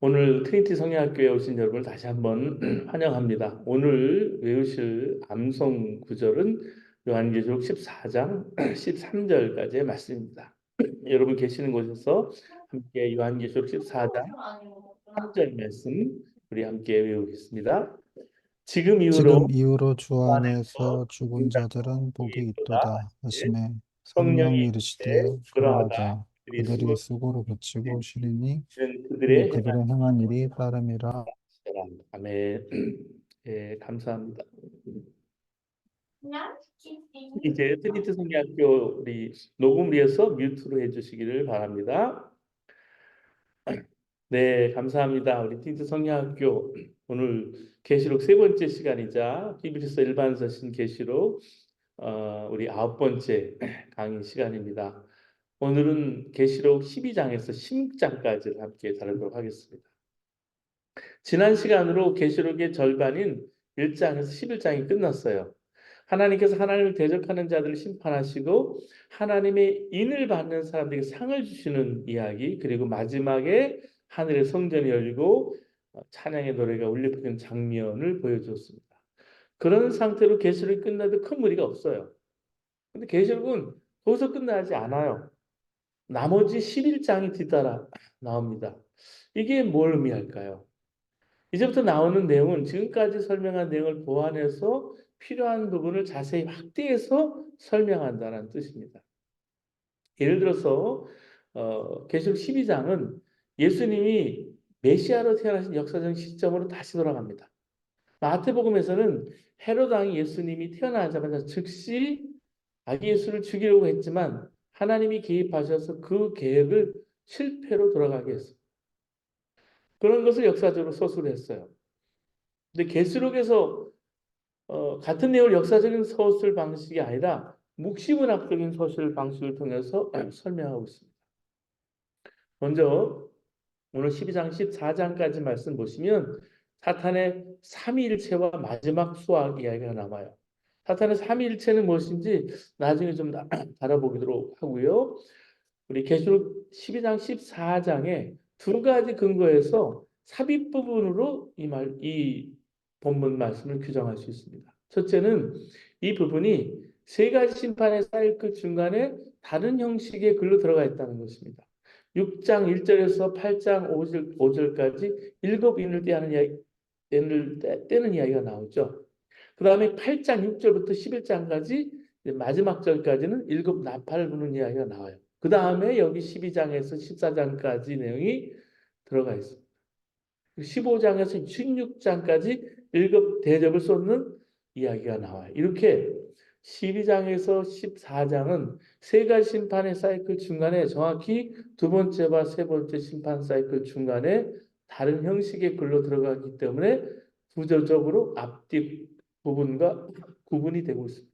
오늘 트리니티 성령학교에 오신 여러분을 다시 한번 환영합니다. 오늘 외우실 암송 구절은 요한계시록 14장 13절까지의 말씀입니다. 여러분 계시는 곳에서 함께 요한계시록 14장 3절 말씀 우리 함께 외우겠습니다. 지금 이후로 지금 이후로 주 주 안에서 안에서 죽은 죽은 자는 자들은 복이 복이 있도다. 있도다 하시매 성령이 성령이 이르시되 이르시되 그러하다. 그러하다 그들이 그들이 수고를 수고로 그치고 쉬리니 그들의 이는 행한 그들의 행한 일이 빠름이라. 시라. 아멘. 예, 감사합니다. 이제 트니티 성경학교 우리 녹음비에서 뮤트로 해주시기를 바랍니다. 네, 감사합니다. 우리 트니티 성경학교 오늘 계시록 세 번째 시간이자 히브리서 일반 서신 계시록 우리 아홉 번째 강의 시간입니다. 오늘은 계시록 12장에서 16장까지 함께 다루도록 하겠습니다. 지난 시간으로 계시록의 절반인 1장에서 11장이 끝났어요. 하나님께서 하나님을 대적하는 자들을 심판하시고 하나님의 인을 받는 사람들에게 상을 주시는 이야기, 그리고 마지막에 하늘의 성전이 열리고 찬양의 노래가 울려 퍼지는 장면을 보여주었습니다. 그런 상태로 계시록이 끝나도 큰 무리가 없어요. 근데 계시록은 거기서 끝나지 않아요. 나머지 11장이 뒤따라 나옵니다. 이게 뭘 의미할까요? 이제부터 나오는 내용은 지금까지 설명한 내용을 보완해서 필요한 부분을 자세히 확대해서 설명한다는 뜻입니다. 예를 들어서 계시록 12장은 예수님이 메시아로 태어나신 역사적 시점으로 다시 돌아갑니다. 마태복음에서는 헤롯 왕이 예수님이 태어나자마자 즉시 아기 예수를 죽이려고 했지만 하나님이 개입하셔서 그 계획을 실패로 돌아가게 했습니다. 그런 것을 역사적으로 서술을 했어요. 근데 계시록에서 같은 내용을 역사적인 서술 방식이 아니라 묵시문학적인 서술 방식을 통해서 설명하고 있습니다. 먼저 오늘 12장 14장까지 말씀 보시면 사탄의 삼위일체와 마지막 수학 이야기가 남아요. 사탄의 삼위일체는 무엇인지 나중에 좀 다뤄보도록 하고요. 우리 계시록 12장 14장에 두 가지 근거에서 삽입 부분으로 이 본문 말씀을 규정할 수 있습니다. 첫째는 이 부분이 세 가지 심판의 사이클 중간에 다른 형식의 글로 들어가 있다는 것입니다. 6장 1절에서 8장 5절까지 일곱 인을 떼는 이야기가 나오죠. 그 다음에 8장 6절부터 11장까지 마지막 절까지는 일곱 나팔을 부는 이야기가 나와요. 그 다음에 여기 12장에서 14장까지 내용이 들어가 있습니다. 15장에서 16장까지 일곱 대접을 쏟는 이야기가 나와요. 이렇게 12장에서 14장은 세 가지 심판의 사이클 중간에 정확히 두 번째와 세 번째 심판 사이클 중간에 다른 형식의 글로 들어가기 때문에 구조적으로 앞뒤 부분과 구분이 되고 있습니다.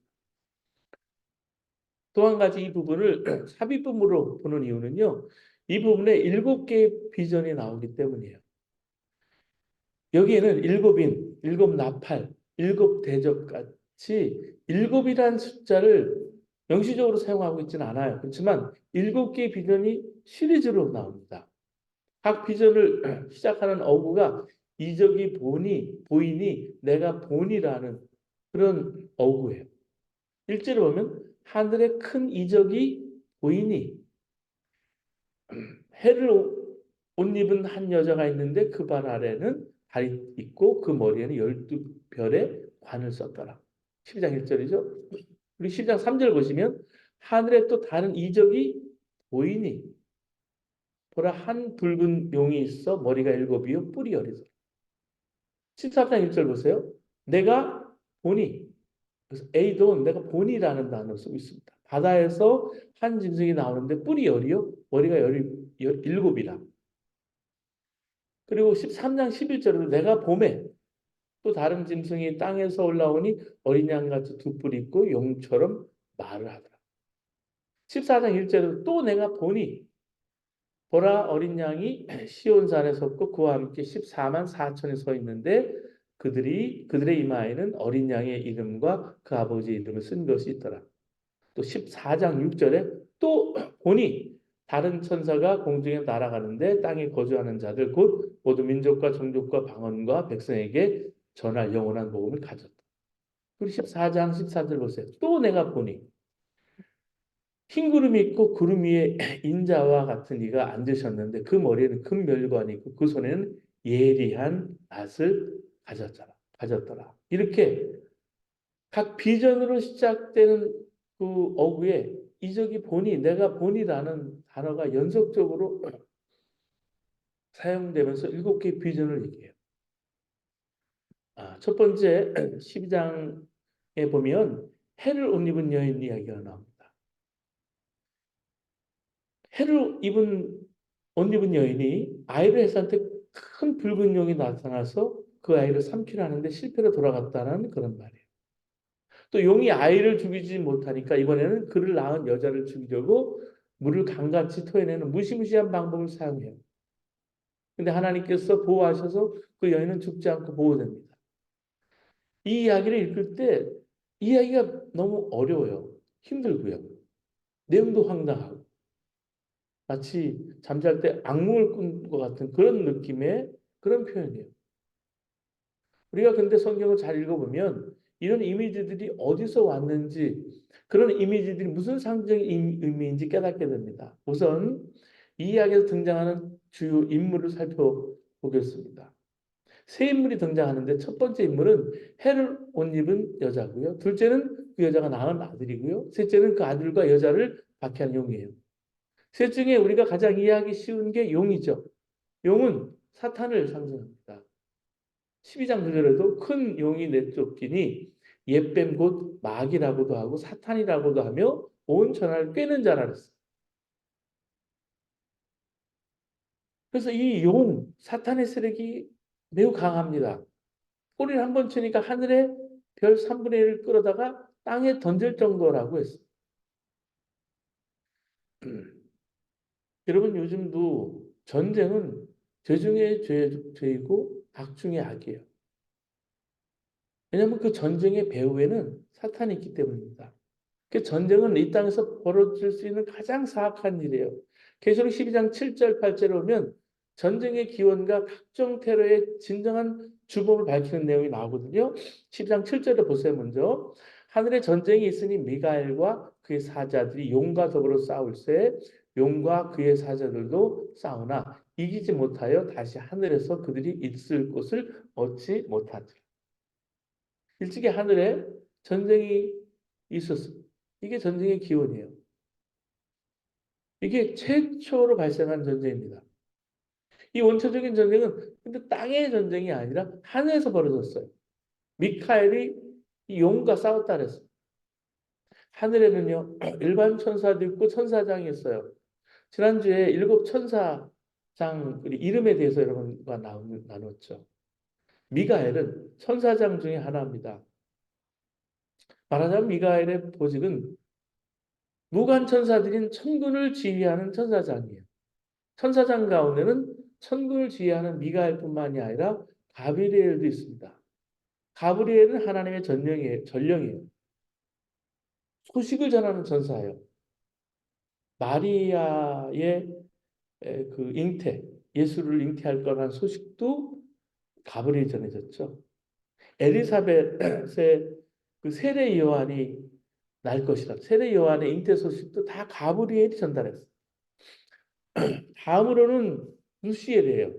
또 한 가지 이 부분을 삽입음으로 보는 이유는요. 이 부분에 일곱 개의 비전이 나오기 때문이에요. 여기에는 일곱인, 일곱 나팔, 일곱 대접 같이 일곱이라는 숫자를 명시적으로 사용하고 있지는 않아요. 그렇지만 일곱 개의 비전이 시리즈로 나옵니다. 각 비전을 시작하는 어구가 이적이 보이니 내가 보니라는 그런 어구예요. 일제로 보면 하늘에 큰 이적이 보이니 해를 옷 입은 한 여자가 있는데 그 발 아래는 달이 있고 그 머리에는 12별의 관을 썼더라. 12장 1절이죠. 우리 10장 3절 보시면 하늘에 또 다른 이적이 보이니 보라 한 붉은 용이 있어 머리가 일곱이요 뿔이 열이더라. 13장 1절 보세요. 내가 보니 그래서 에이돈 내가 보니라는 단어를 쓰고 있습니다. 바다에서 한 짐승이 나오는데 뿔이 열이요 머리가 일곱이라. 그리고 13장 11절에도 내가 봄에 또 다른 짐승이 땅에서 올라오니 어린 양같이 두 뿔이 있고 용처럼 말을 하더라. 14장 1절에도 또 내가 보니 보라 어린 양이 시온산에 섰고 그와 함께 14만 4천이 서 있는데 그들의 이마에는 어린 양의 이름과 그 아버지의 이름을 쓴 것이 있더라. 또 14장 6절에 또 보니 다른 천사가 공중에 날아가는데 땅에 거주하는 자들 곧 모두 민족과 종족과 방언과 백성에게 전할 영원한 복음을 가졌다. 우리 14장 14절 보세요. 또 내가 보니 흰 구름이 있고 구름 위에 인자와 같은 이가 앉으셨는데 그 머리에는 큰 멸관이 있고 그 손에는 예리한 낫을 가졌더라. 이렇게 각 비전으로 시작되는 그 어구에 이적이 보니, 내가 보니라는 단어가 연속적으로 사용되면서 7개의 비전을 얘기해요. 첫 번째 12장에 보면 해를 옷 입은 여인 이야기가 나옵니다. 해를 옷 입은 여인이 아이를 해산한테 큰 붉은 용이 나타나서 그 아이를 삼키려 하는데 실패로 돌아갔다는 그런 말이에요. 또 용이 아이를 죽이지 못하니까 이번에는 그를 낳은 여자를 죽이려고 물을 강같이 토해내는 무시무시한 방법을 사용해요. 근데 하나님께서 보호하셔서 그 여인은 죽지 않고 보호됩니다. 이 이야기를 읽을 때 이야기가 너무 어려워요. 힘들고요. 내용도 황당하고 마치 잠잘 때 악몽을 꾼 것 같은 그런 느낌의 그런 표현이에요. 우리가 근데 성경을 잘 읽어보면 이런 이미지들이 어디서 왔는지 그런 이미지들이 무슨 상징의 의미인지 깨닫게 됩니다. 우선 이 이야기에서 등장하는 주요 인물을 살펴보겠습니다. 세 인물이 등장하는데 첫 번째 인물은 해를 옷 입은 여자고요. 둘째는 그 여자가 낳은 아들이고요. 셋째는 그 아들과 여자를 박해한 용이에요. 셋 중에 우리가 가장 이해하기 쉬운 게 용이죠. 용은 사탄을 상징합니다. 12장 9절에도 큰 용이 내쫓기니 옛뱀 곧 마귀라고도 하고 사탄이라고도 하며 온 천하를 꿰는 자라 그랬어요. 그래서 이 용, 사탄의 세력이 매우 강합니다. 꼬리를 한 번 치니까 하늘에 별 3분의 1을 끌어다가 땅에 던질 정도라고 했어요. 여러분 요즘도 전쟁은 죄 중에 죄이고 악 중에 악이에요. 왜냐하면 그 전쟁의 배후에는 사탄이 있기 때문입니다. 그 전쟁은 이 땅에서 벌어질 수 있는 가장 사악한 일이에요. 계시록 12장 7절 8절에 보면 전쟁의 기원과 각종 테러의 진정한 주범을 밝히는 내용이 나오거든요. 12장 7절에 보세요. 먼저 하늘에 전쟁이 있으니 미가엘과 그의 사자들이 용과 더불어 싸울세 용과 그의 사자들도 싸우나 이기지 못하여 다시 하늘에서 그들이 있을 곳을 얻지 못하더라. 일찍이 하늘에 전쟁이 있었습니다. 이게 전쟁의 기원이에요. 이게 최초로 발생한 전쟁입니다. 이 원초적인 전쟁은 근데 땅의 전쟁이 아니라 하늘에서 벌어졌어요. 미카엘이 이 용과 싸웠다 그랬어요. 하늘에는요, 일반 천사도 있고 천사장이 있어요. 지난주에 7천사장 이름에 대해서 여러분과 나눴죠. 미가엘은 천사장 중에 하나입니다. 말하자면 미가엘의 보직은 무관 천사들인 천군을 지휘하는 천사장이에요. 천사장 가운데는 천군을 지휘하는 미가엘뿐만이 아니라 가브리엘도 있습니다. 가브리엘은 하나님의 전령이에요. 소식을 전하는 천사예요. 마리아의 그 잉태, 예수를 잉태할 거라는 소식도 가브리엘이 전해졌죠. 엘리사벳의 그 세례 요한이 날 것이다. 세례 요한의 잉태 소식도 다 가브리엘이 전달했어요. 다음으로는 루시엘이에요.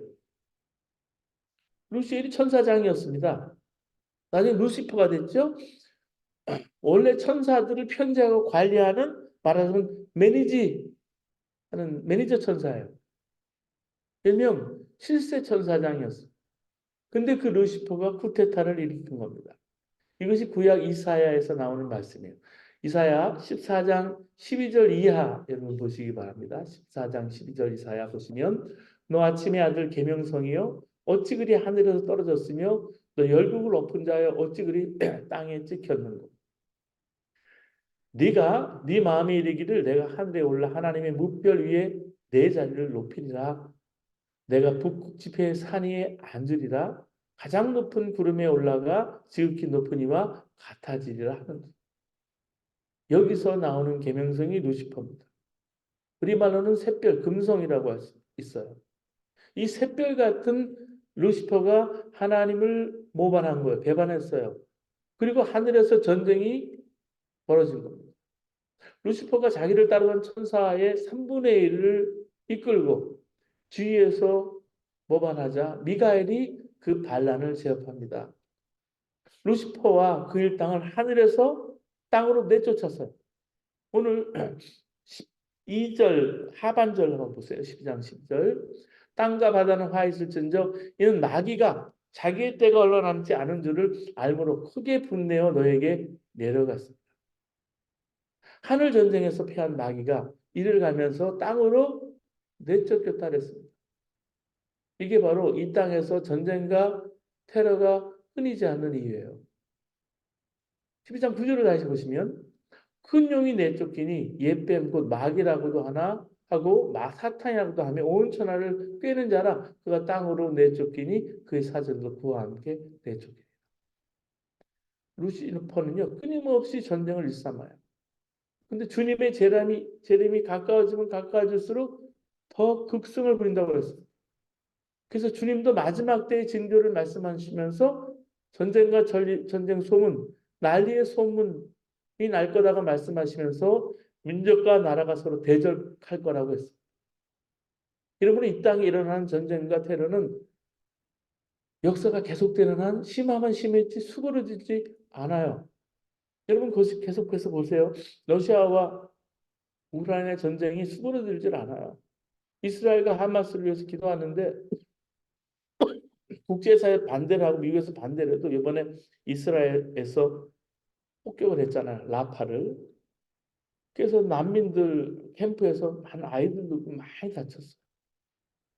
루시엘이 천사장이었습니다. 나중에 루시퍼가 됐죠. 원래 천사들을 편재하고 관리하는 말하자면 매니저 천사예요. 일명 실세 천사장이었어요. 근데 그 루시퍼가 쿠데타를 일으킨 겁니다. 이것이 구약 이사야에서 나오는 말씀이에요. 이사야 14장 12절 이하 여러분 보시기 바랍니다. 14장 12절 이사야 보시면 너 아침의 아들 계명성이여 어찌 그리 하늘에서 떨어졌으며 너 열국을 엎은 자여 어찌 그리 땅에 찍혔는고 네가 네 마음에 이르기를 내가 하늘에 올라 하나님의 무별 위에 내 자리를 높이리라 내가 북극 지폐의 산 위에 앉으리라 가장 높은 구름에 올라가 지극히 높은 이와 같아지리라 하는 여기서 나오는 계명성이 루시퍼입니다. 우리말로는 샛별, 금성이라고 할 수 있어요. 이 샛별 같은 루시퍼가 하나님을 모반한 거예요. 배반했어요. 그리고 하늘에서 전쟁이 벌어진 겁니다. 루시퍼가 자기를 따르던 천사의 3분의 1을 이끌고 주위에서 모반하자 미가엘이 그 반란을 제압합니다. 루시퍼와 그 일당을 하늘에서 땅으로 내쫓았어요. 오늘 2절 하반절 한번 보세요. 12장 10절. 땅과 바다는 화 있을진저 이는 마귀가 자기의 때가 얼마 남지 않은 줄을 알므로 크게 분내어 너에게 내려갔습니다. 하늘 전쟁에서 패한 마귀가 이를 가면서 땅으로 내쫓겼다 그랬습니다. 이게 바로 이 땅에서 전쟁과 테러가 끊이지 않는 이유예요. 12장 9절을 다시 보시면 큰 용이 내쫓기니 옛뱀 곧 마귀라고도 하나 하고 사탄이라고도 하며 온 천하를 꿰는 자라 그가 땅으로 내쫓기니 그의 사절도 그와 함께 내쫓기니. 루시퍼는요 끊임없이 전쟁을 일삼아요. 근데 주님의 재림이 가까워지면 가까워질수록 더 극성을 부린다고 했습니다. 그래서 주님도 마지막 때의 징조를 말씀하시면서 전쟁과 전쟁 소문, 난리의 소문이 날 거다가 말씀하시면서 민족과 나라가 서로 대적할 거라고 했습니다. 여러분, 이 땅에 일어나는 전쟁과 테러는 역사가 계속되는 한 심하면 심했지 수그러지지 않아요. 여러분, 그것이 계속해서 보세요. 러시아와 우크라이나 전쟁이 수그러들질 않아요. 이스라엘과 하마스를 위해서 기도하는데 국제사회 반대를 하고 미국에서 반대를 해도 이번에 이스라엘에서 폭격을 했잖아요. 라파를. 그래서 난민들 캠프에서 한 아이들도 많이 다쳤어요.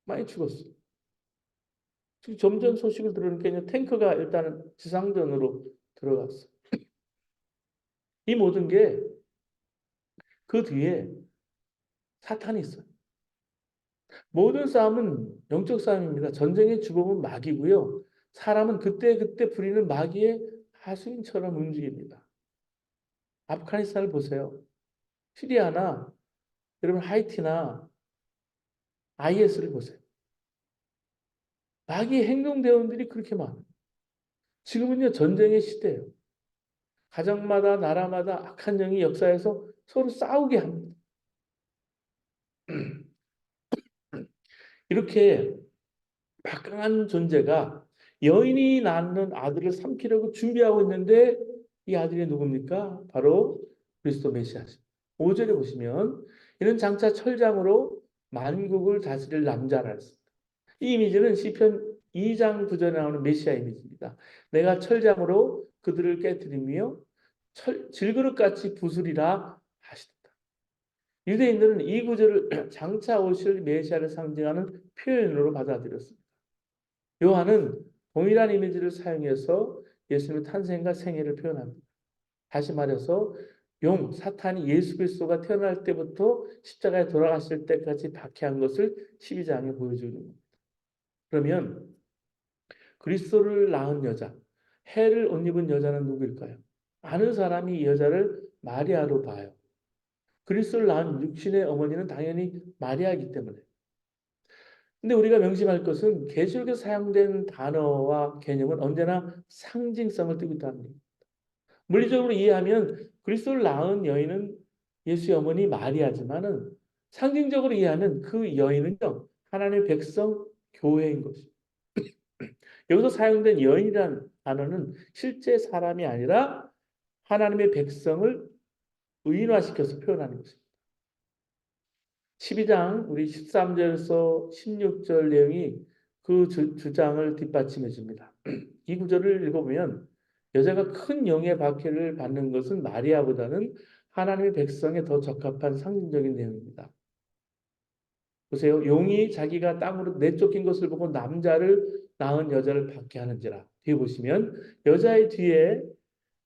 많이 죽었어요. 지금 점점 소식을 들으니까 탱크가 일단은 지상전으로 들어갔어요. 이 모든 게 그 뒤에 사탄이 있어요. 모든 싸움은 영적 싸움입니다. 전쟁의 주범은 마귀고요. 사람은 그때그때 부리는 마귀의 하수인처럼 움직입니다. 아프가니스탄을 보세요. 시리아나 여러분 하이티나 IS를 보세요. 마귀의 행동대원들이 그렇게 많아요. 지금은요 전쟁의 시대예요. 가정마다 나라마다 악한 영이 역사에서 서로 싸우게 합니다. 이렇게 막강한 존재가 여인이 낳는 아들을 삼키려고 준비하고 있는데 이 아들이 누굽니까? 바로 그리스도 메시아입니다. 5절에 보시면 이는 장차 철장으로 만국을 다스릴 남자라 했습니다. 이 이미지는 시편 2장 9절에 나오는 메시아 이미지입니다. 내가 철장으로 그들을 깨뜨리며 질그릇같이 부수리라 하시다. 유대인들은 이 구절을 장차 오실 메시아를 상징하는 표현으로 받아들였습니다. 요한은 동일한 이미지를 사용해서 예수님의 탄생과 생애를 표현합니다. 다시 말해서 사탄이 예수 그리스도가 태어날 때부터 십자가에 돌아가실 때까지 박해한 것을 12장에 보여주는 겁니다. 그러면 그리스도를 낳은 여자, 해를 옷 입은 여자는 누구일까요? 많은 사람이 이 여자를 마리아로 봐요. 그리스도를 낳은 육신의 어머니는 당연히 마리아이기 때문에. 근데 우리가 명심할 것은 계시록에 사용된 단어와 개념은 언제나 상징성을 띠고 있다는 겁니다. 물리적으로 이해하면 그리스도를 낳은 여인은 예수의 어머니 마리아지만은 상징적으로 이해하면 그 여인은요 하나님의 백성 교회인 것입니다. 여기서 사용된 여인이라는 단어는 실제 사람이 아니라 하나님의 백성을 의인화시켜서 표현하는 것입니다. 12장 우리 13절에서 16절 내용이 그 주장을 뒷받침해 줍니다. 이 구절을 읽어보면 여자가 큰 영의 박해를 받는 것은 마리아보다는 하나님의 백성에 더 적합한 상징적인 내용입니다. 보세요. 용이 자기가 땅으로 내쫓긴 것을 보고 남자를 낳은 여자를 박해하는지라. 뒤에 보시면 여자의 뒤에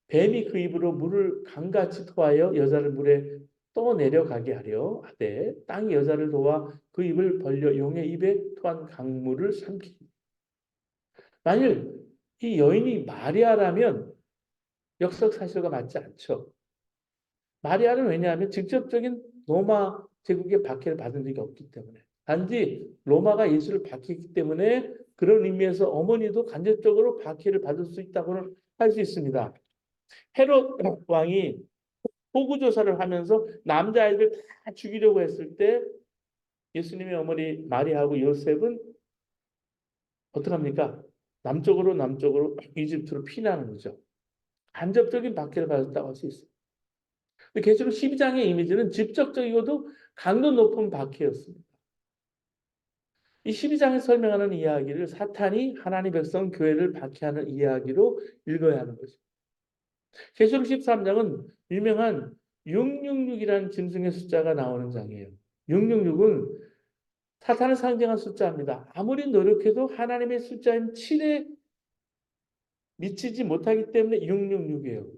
뱀이 그 입으로 물을 강같이 토하여 여자를 물에 떠내려가게 하려 하되 땅이 여자를 도와 그 입을 벌려 용의 입에 토한 강물을 삼키니. 만일 이 여인이 마리아라면 역사 사실과 맞지 않죠. 마리아는 왜냐하면 직접적인 로마 제국의 박해를 받은 적이 없기 때문에 단지 로마가 예수를 박했기 때문에 그런 의미에서 어머니도 간접적으로 박해를 받을 수 있다고는 할 수 있습니다. 헤롯 왕이 호구 조사를 하면서 남자아이들 다 죽이려고 했을 때 예수님의 어머니 마리아하고 요셉은 어떡합니까? 남쪽으로 이집트로 피난하는 거죠. 간접적인 박해를 받았다고 할 수 있어요. 계시록 12장의 이미지는 직접적이고도 강도 높은 박해였습니다. 이 12장에 설명하는 이야기를 사탄이 하나님 백성 교회를 박해하는 이야기로 읽어야 하는 것입니다. 계시록 13장은 유명한 666이라는 짐승의 숫자가 나오는 장이에요. 666은 사탄을 상징한 숫자입니다. 아무리 노력해도 하나님의 숫자인 7에 미치지 못하기 때문에 666이에요.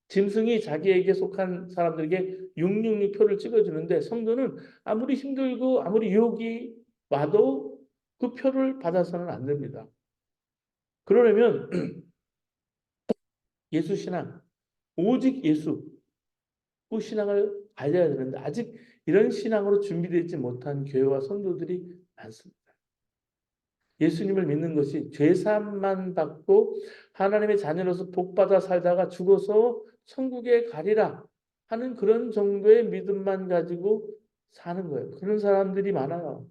짐승이 자기에게 속한 사람들에게 666표를 찍어주는데 성도는 아무리 힘들고 아무리 유혹이 와도 그 표를 받아서는 안 됩니다. 그러려면 예수 신앙, 오직 예수, 그 신앙을 알려야 되는데 아직 이런 신앙으로 준비되지 못한 교회와 성도들이 많습니다. 예수님을 믿는 것이 죄사함만 받고 하나님의 자녀로서 복받아 살다가 죽어서 천국에 가리라 하는 그런 정도의 믿음만 가지고 사는 거예요. 그런 사람들이 많아요.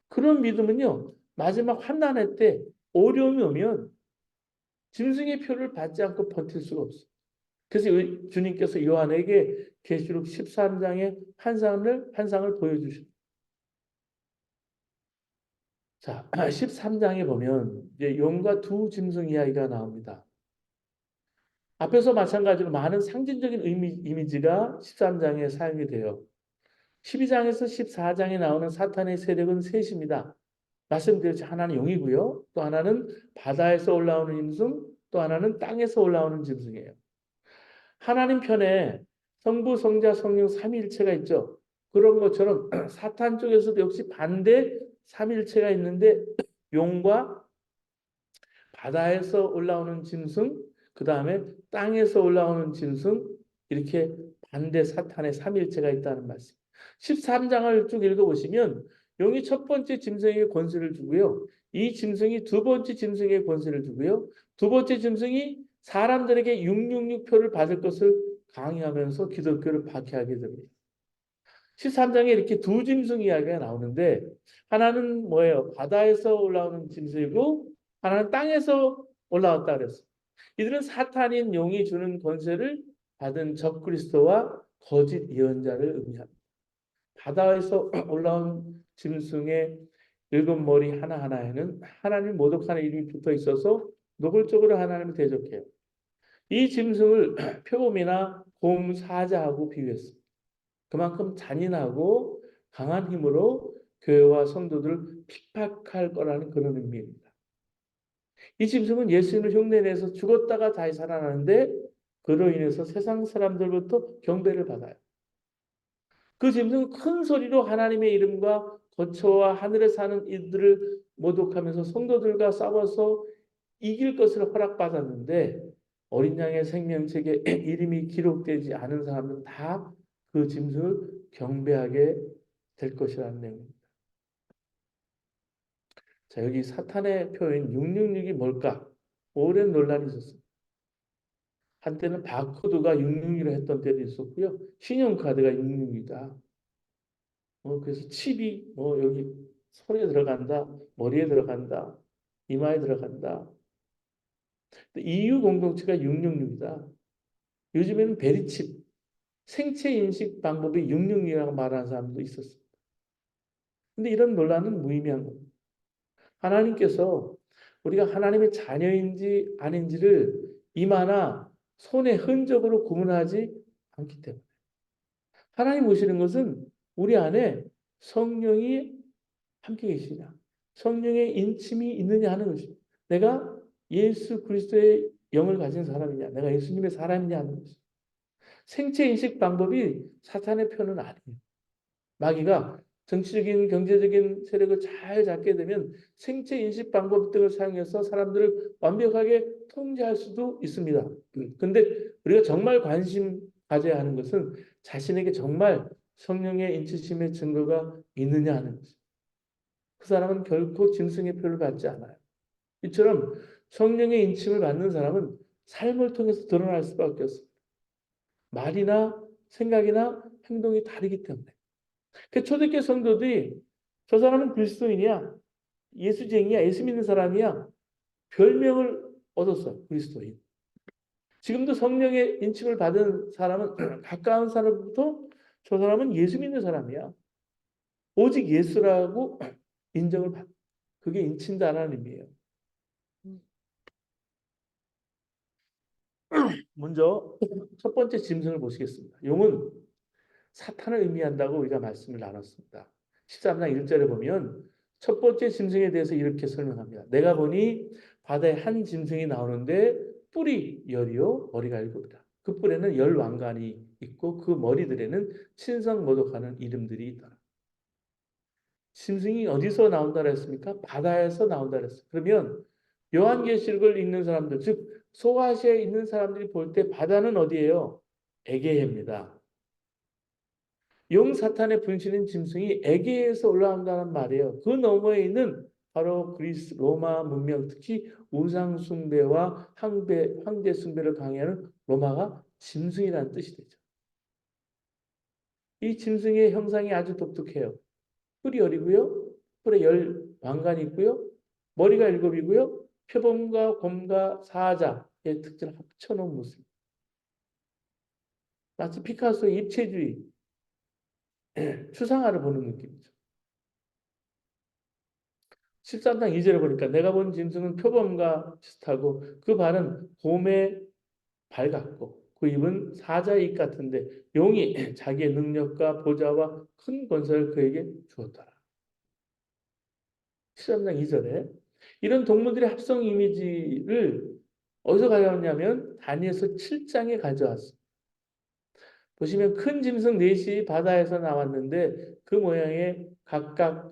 그런 믿음은요, 마지막 환난의 때 어려움이 오면 짐승의 표를 받지 않고 버틸 수가 없어요. 그래서 주님께서 요한에게 계시록 13장의 환상을 보여주십니다. 자, 13장에 보면 이제 용과 두 짐승 이야기가 나옵니다. 앞에서 마찬가지로 많은 상징적인 이미지가 13장에 사용이 돼요. 12장에서 14장에 나오는 사탄의 세력은 셋입니다. 말씀드렸죠. 하나는 용이고요. 또 하나는 바다에서 올라오는 짐승, 또 하나는 땅에서 올라오는 짐승이에요. 하나님 편에 성부, 성자, 성령 삼위일체가 있죠. 그런 것처럼 사탄 쪽에서도 역시 반대 삼위일체가 있는데 용과 바다에서 올라오는 짐승, 그 다음에 땅에서 올라오는 짐승, 이렇게 반대 사탄의 삼위일체가 있다는 말씀. 13장을 쭉 읽어보시면 용이 첫 번째 짐승에게 권세를 주고요. 이 짐승이 두 번째 짐승에게 권세를 주고요. 두 번째 짐승이 사람들에게 666표를 받을 것을 강요하면서 기독교를 박해하게 됩니다. 13장에 이렇게 두 짐승 이야기가 나오는데 하나는 뭐예요? 바다에서 올라오는 짐승이고 하나는 땅에서 올라왔다 그랬어요. 이들은 사탄인 용이 주는 권세를 받은 적그리스도와 거짓 예언자를 의미합니다. 바다에서 올라온 짐승의 일곱 머리 하나하나에는 하나님 모독하는 이름이 붙어 있어서 노골적으로 하나님을 대적해요. 이 짐승을 표범이나 곰, 사자하고 비유했습니다. 그만큼 잔인하고 강한 힘으로 교회와 성도들을 핍박할 거라는 그런 의미입니다. 이 짐승은 예수님을 흉내내서 죽었다가 다시 살아나는데 그로 인해서 세상 사람들부터 경배를 받아요. 그 짐승은 큰 소리로 하나님의 이름과 거처와 하늘에 사는 이들을 모독하면서 성도들과 싸워서 이길 것을 허락받았는데 어린 양의 생명책에 이름이 기록되지 않은 사람은 다 그 짐승을 경배하게 될 것이라는 내용입니다. 자, 여기 사탄의 표현 666이 뭘까? 오랜 논란이 있었습니다. 한때는 바코드가 666이라 했던 때도 있었고요. 신용카드가 666이다. 그래서 칩이 여기 손에 들어간다, 머리에 들어간다, 이마에 들어간다. EU 공동체가 666이다. 요즘에는 베리칩, 생체 인식 방법이 666이라고 말하는 사람도 있었습니다. 근데 이런 논란은 무의미한 겁니다. 하나님께서 우리가 하나님의 자녀인지 아닌지를 이마나 손의 흔적으로 구분하지 않기 때문에 하나님 보시는 것은 우리 안에 성령이 함께 계시냐, 성령의 인침이 있느냐 하는 것입니다. 내가 예수 그리스도의 영을 가진 사람이냐, 내가 예수님의 사람이냐 하는 것입니다. 생체 인식 방법이 사탄의 표는 아니에요. 마귀가 정치적인 경제적인 세력을 잘 잡게 되면 생체 인식 방법 등을 사용해서 사람들을 완벽하게 통제할 수도 있습니다. 근데 우리가 정말 관심 가져야 하는 것은 자신에게 정말 성령의 인치심의 증거가 있느냐 하는 거죠. 그 사람은 결코 짐승의 표를 받지 않아요. 이처럼 성령의 인침을 받는 사람은 삶을 통해서 드러날 수밖에 없습니다. 말이나 생각이나 행동이 다르기 때문에. 그 초대교회 성도들이 저 사람은 그리스도인이야, 예수쟁이야, 예수 믿는 사람이야, 별명을 얻었어요. 그리스도인. 지금도 성령의 인침을 받은 사람은 가까운 사람부터 저 사람은 예수 믿는 사람이야. 오직 예수라고 인정을 받. 그게 인친다라는 의미예요. 먼저 첫 번째 짐승을 보시겠습니다. 용은 사탄을 의미한다고 우리가 말씀을 나눴습니다. 13장 1절에 보면 첫 번째 짐승에 대해서 이렇게 설명합니다. 내가 보니 바다에 한 짐승이 나오는데 뿔이 열이요 머리가 일곱이다. 그 뿔에는 열 왕관이 있고 그 머리들에는 신성모독하는 이름들이 있더라. 짐승이 어디서 나온다고 했습니까? 바다에서 나온다고 했어요. 그러면 요한계시록을 읽는 사람들, 즉 소아시아에 있는 사람들이 볼 때 바다는 어디예요? 에게해입니다. 용 사탄의 분신인 짐승이 에게에서 올라온다는 말이에요. 그 너머에 있는 바로 그리스 로마 문명, 특히 우상 숭배와 황제 숭배를 강요하는 로마가 짐승이라는 뜻이 되죠. 이 짐승의 형상이 아주 독특해요. 뿔이 열이고요. 뿔에 열 왕관이 있고요. 머리가 일곱이고요. 표범과 곰과 사자의 특징을 합쳐놓은 모습. 마치 피카소의 입체주의, 추상화를 보는 느낌이죠. 13장 2절에 보니까 내가 본 짐승은 표범과 비슷하고 그 발은 곰의 발 같고 그 입은 사자의 입 같은데 용이 자기의 능력과 보좌와 큰 권세를 그에게 주었더라. 13장 2절에 이런 동물들의 합성 이미지를 어디서 가져왔냐면 다니엘서 7장에 가져왔습니다. 보시면 큰 짐승 넷이 바다에서 나왔는데 그 모양이 각각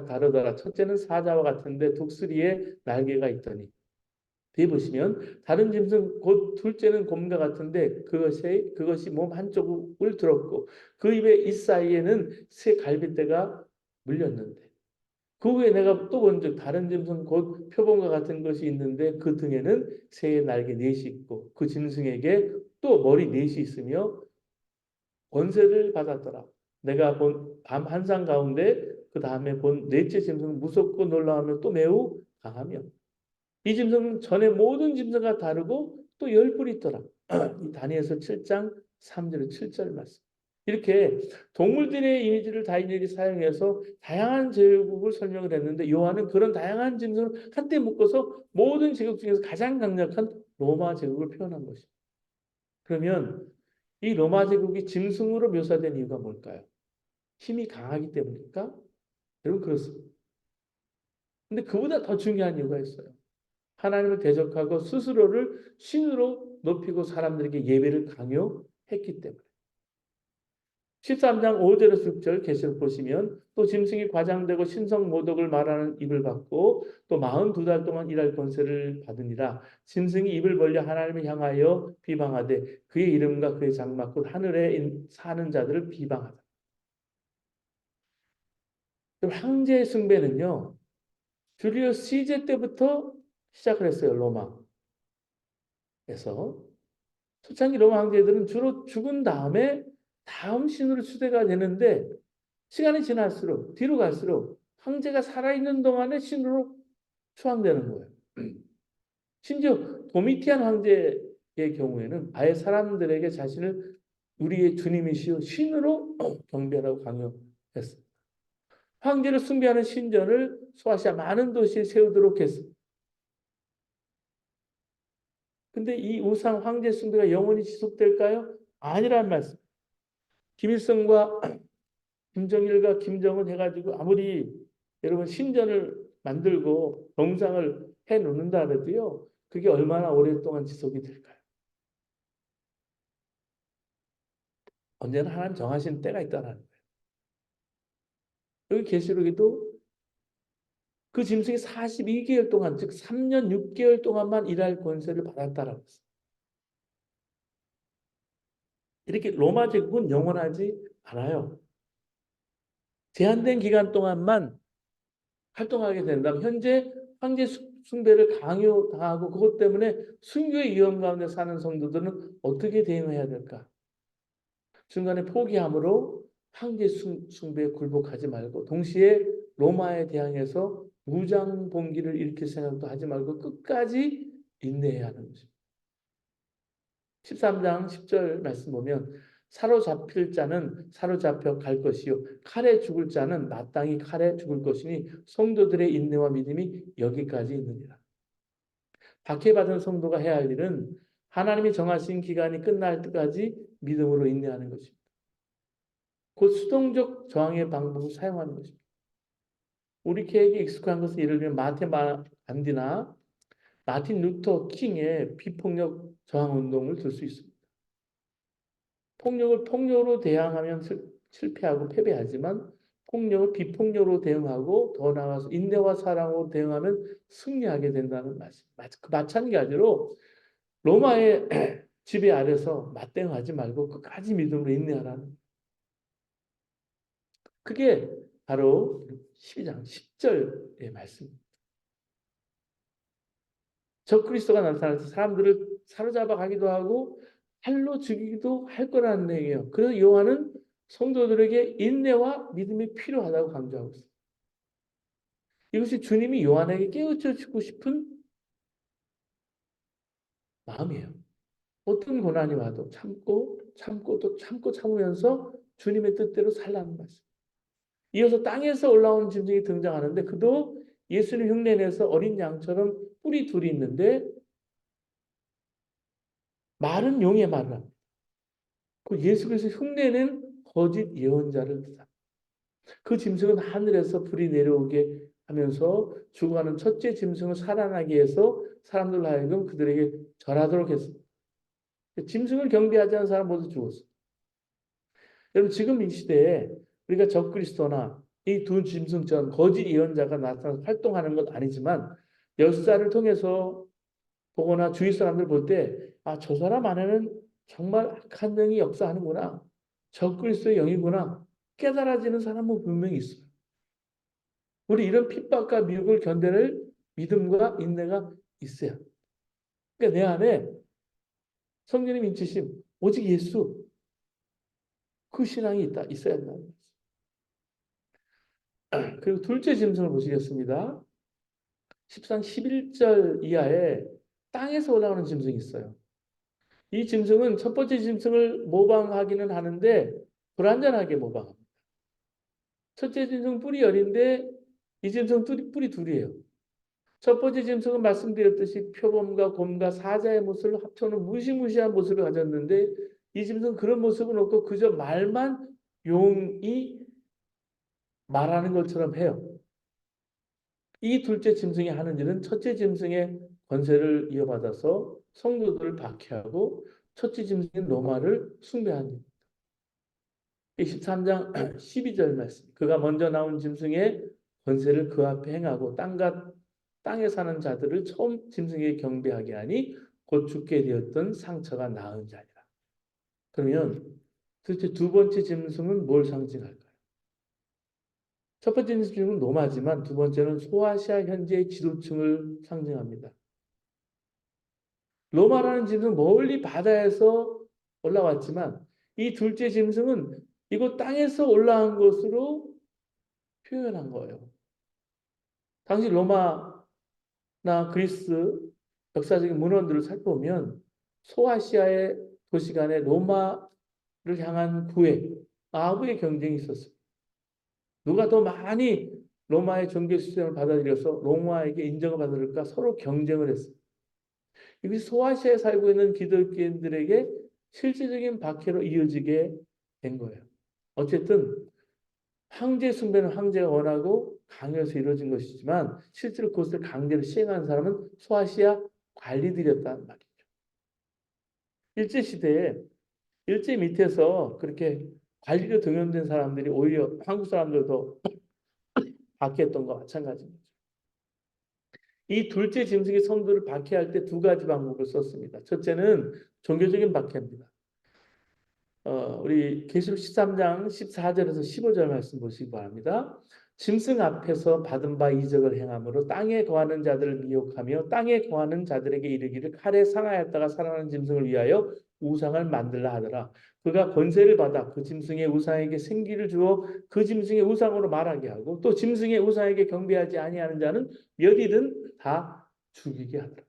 다르더라. 첫째는 사자와 같은데 독수리에 날개가 있더니 뒤에 보시면 다른 짐승 곧 둘째는 곰과 같은데 그것이 몸 한쪽을 들었고 그 입의 이 사이에는 새 갈빗대가 물렸는데 그 후에 내가 또 본 적 다른 짐승 곧 표범과 같은 것이 있는데 그 등에는 새의 날개 넷이 있고 그 짐승에게 또 머리 넷이 있으며 권세를 받았더라. 내가 본 밤 한상 가운데 그 다음에 본 넷째 짐승은 무섭고 놀라우며 또 매우 강하며 이 짐승은 전에 모든 짐승과 다르고 또 열 뿔이 있더라. 이 다니엘서 7장 3절에 7절 말씀. 이렇게 동물들의 이미지를 다니엘이 사용해서 다양한 제국을 설명을 했는데 요한은 그런 다양한 짐승을 한때 묶어서 모든 제국 중에서 가장 강력한 로마 제국을 표현한 것입니다. 그러면 이 로마 제국이 짐승으로 묘사된 이유가 뭘까요? 힘이 강하기 때문일까? 여러분 그렇습니다. 근데 그보다 더 중요한 이유가 있어요. 하나님을 대적하고 스스로를 신으로 높이고 사람들에게 예배를 강요했기 때문에. 13장 5절에서 6절 계시록 보시면 또 짐승이 과장되고 신성 모독을 말하는 입을 받고 또 42달 동안 일할 권세를 받으니라. 짐승이 입을 벌려 하나님을 향하여 비방하되 그의 이름과 그의 장막 곧 하늘에 사는 자들을 비방하다. 황제의 숭배는요. 줄리우스 시제 때부터 시작을 했어요. 로마에서. 초창기 로마 황제들은 주로 죽은 다음에 다음 신으로 추대가 되는데 시간이 지날수록 뒤로 갈수록 황제가 살아있는 동안에 신으로 추앙되는 거예요. 심지어 도미티안 황제의 경우에는 아예 사람들에게 자신을 우리의 주님이시여 신으로 경배하라고 강요했습니다. 황제를 숭배하는 신전을 소아시아 많은 도시에 세우도록 했습니다. 근데 이 우상 황제 숭배가 영원히 지속될까요? 아니란 말씀. 김일성과 김정일과 김정은 해가지고 아무리 여러분 신전을 만들고 정상을 해 놓는다 해도요. 그게 얼마나 오랫동안 지속이 될까요? 언제나 하나님 정하신 때가 있다는 거예요. 여기 계시록에도 그 짐승이 42개월 동안 즉 3년 6개월 동안만 일할 권세를 받았다라고 했어요. 이렇게 로마 제국은 영원하지 않아요. 제한된 기간 동안만 활동하게 된다면 현재 황제 숭배를 강요당하고 그것 때문에 순교의 위험 가운데 사는 성도들은 어떻게 대응해야 될까? 중간에 포기함으로 황제 숭배에 굴복하지 말고 동시에 로마에 대항해서 무장 봉기를 일으킬 생각도 하지 말고 끝까지 인내해야 하는 것입니다. 13장 10절 말씀 보면 사로잡힐 자는 사로잡혀 갈 것이요 칼에 죽을 자는 마땅히 칼에 죽을 것이니 성도들의 인내와 믿음이 여기까지 있느니라. 박해받은 성도가 해야 할 일은 하나님이 정하신 기간이 끝날 때까지 믿음으로 인내하는 것입니다. 곧 수동적 저항의 방법을 사용하는 것입니다. 우리 계획에 익숙한 것은 예를 들면 마테마 간디나 마틴 루터 킹의 비폭력 저항 운동을 들 수 있습니다. 폭력을 폭력으로 대항하면 실패하고 패배하지만 폭력을 비폭력으로 대응하고 더 나아가서 인내와 사랑으로 대응하면 승리하게 된다는 말씀. 마찬가지로 로마의 지배 아래서 맞대응하지 말고 끝까지 믿음으로 인내하라는. 그게 바로 12장 10절의 말씀. 적그리스도가 나타나서 사람들을 사로잡아 가기도 하고 칼로 죽이기도 할 거라는 얘기예요. 그래서 요한은 성도들에게 인내와 믿음이 필요하다고 강조하고 있어요. 이것이 주님이 요한에게 깨우쳐 주고 싶은 마음이에요. 어떤 고난이 와도 참고 또 참고 참으면서 주님의 뜻대로 살라는 말씀. 이어서 땅에서 올라온 짐승이 등장하는데 그도 예수님 흉내내서 어린 양처럼 뿔이 둘이 있는데 말은 용의 말을 합니다. 그 예수 그리스도 흉내낸 거짓 예언자를 뜻합니다. 그 짐승은 하늘에서 불이 내려오게 하면서 죽어가는 첫째 짐승을 살아나게 해서 사람들 하여금 그들에게 절하도록 했습니다. 짐승을 경배하지 않은 사람 모두 죽었어요. 여러분 지금 이 시대에 우리가 적그리스도나 이 두 짐승처럼 거짓 예언자가 나타나서 활동하는 건 아니지만 역사를 통해서 보거나 주위 사람들 볼 때 아, 저 사람 안에는 정말 악한 영이 역사하는구나. 적그리스도의 영이구나. 깨달아지는 사람은 분명히 있어요. 우리 이런 핍박과 미혹을 견뎌낼 믿음과 인내가 있어야. 그러니까 내 안에 성령님 인치심, 오직 예수, 그 신앙이 있어야 한다. 그리고 둘째 짐승을 보시겠습니다. 13, 11절 이하에 땅에서 올라오는 짐승이 있어요. 이 짐승은 첫 번째 짐승을 모방하기는 하는데 불완전하게 모방합니다. 첫째 짐승 뿔이 열인데 이 짐승 뿔이 둘이에요. 첫 번째 짐승은 말씀드렸듯이 표범과 곰과 사자의 모습을 합쳐놓은 무시무시한 모습을 가졌는데 이 짐승은 그런 모습은 없고 그저 말만 용이 말하는 것처럼 해요. 이 둘째 짐승이 하는 일은 첫째 짐승의 권세를 이어받아서 성도들을 박해하고 첫째 짐승인 로마를 숭배하는 일. 23장 12절 말씀. 그가 먼저 나온 짐승의 권세를 그 앞에 행하고 땅에 사는 자들을 처음 짐승에게 경배하게 하니 곧 죽게 되었던 상처가 나은 자니라. 그러면 도대체 두 번째 짐승은 뭘 상징할까요? 첫 번째 짐승은 로마지만 두 번째는 소아시아 현재의 지도층을 상징합니다. 로마라는 짐승은 멀리 바다에서 올라왔지만 이 둘째 짐승은 이곳 땅에서 올라온 것으로 표현한 거예요. 당시 로마나 그리스 역사적인 문헌들을 살펴보면 소아시아의 도시 간에 로마를 향한 구애, 아부의 경쟁이 있었어요. 누가 더 많이 로마의 종교 시스템을 받아들여서 로마에게 인정을 받을까 서로 경쟁을 했어요. 이것이 소아시아에 살고 있는 기독교인들에게 실질적인 박해로 이어지게 된 거예요. 어쨌든 황제 숭배는 황제가 원하고 강요해서 이루어진 것이지만 실제로 그것을 강제로 시행한 사람은 소아시아 관리들이었다는 말이죠. 일제시대에 일제 밑에서 그렇게 관리로 등용된 사람들이 오히려 한국 사람들 더 박해했던 것과 마찬가지입니다. 이 둘째 짐승의 성도를 박해할 때 두 가지 방법을 썼습니다. 첫째는 종교적인 박해입니다. 우리 계시록 13장 14절에서 15절 말씀 보시기 바랍니다. 짐승 앞에서 받은 바 이적을 행함으로 땅에 거하는 자들을 미혹하며 땅에 거하는 자들에게 이르기를 칼에 상하였다가 살아나는 짐승을 위하여 우상을 만들라 하더라. 그가 권세를 받아 그 짐승의 우상에게 생기를 주어 그 짐승의 우상으로 말하게 하고 또 짐승의 우상에게 경배하지 아니하는 자는 몇이든 다 죽이게 하더라.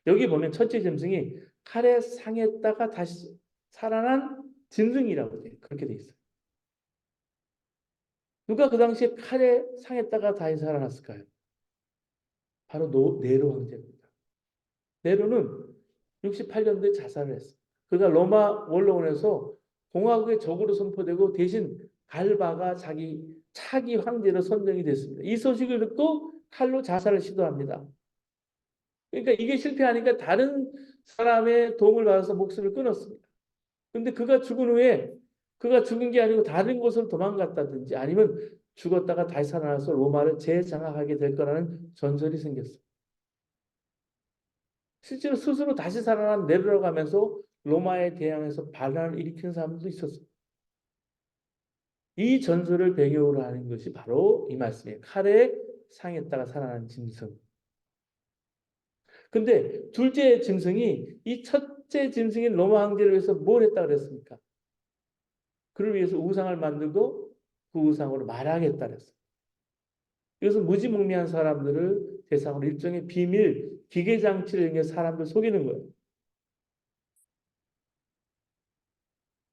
여기 보면 첫째 짐승이 칼에 상했다가 다시 살아난 짐승이라고 그렇게 돼 있어요. 누가 그 당시에 칼에 상했다가 다시 살아났을까요? 바로 네로 황제입니다. 네로는 68년도에 자살을 했어요. 그가 로마 원로원에서 공화국의 적으로 선포되고 대신 갈바가 자기 차기 황제로 선정이 됐습니다. 이 소식을 듣고 칼로 자살을 시도합니다. 그러니까 이게 실패하니까 다른 사람의 도움을 받아서 목숨을 끊었습니다. 근데 그가 죽은 후에 그가 죽은 게 아니고 다른 곳으로 도망갔다든지 아니면 죽었다가 다시 살아나서 로마를 재장악하게 될 거라는 전설이 생겼어요. 실제로 스스로 다시 살아난 네로라고 하면서 로마에 대항해서 반란을 일으키는 사람도 있었어요. 이 전설을 배경으로 하는 것이 바로 이 말씀이에요. 칼에 상했다가 살아난 짐승. 근데 둘째 짐승이 이 첫째 짐승인 로마 황제를 위해서 뭘 했다 그랬습니까? 그를 위해서 우상을 만들고 그 우상으로 말하겠다 그랬어요. 이것은 무지몽매한 사람들을 대상으로 일종의 비밀, 기계장치를 이용해 사람들 속이는 거예요.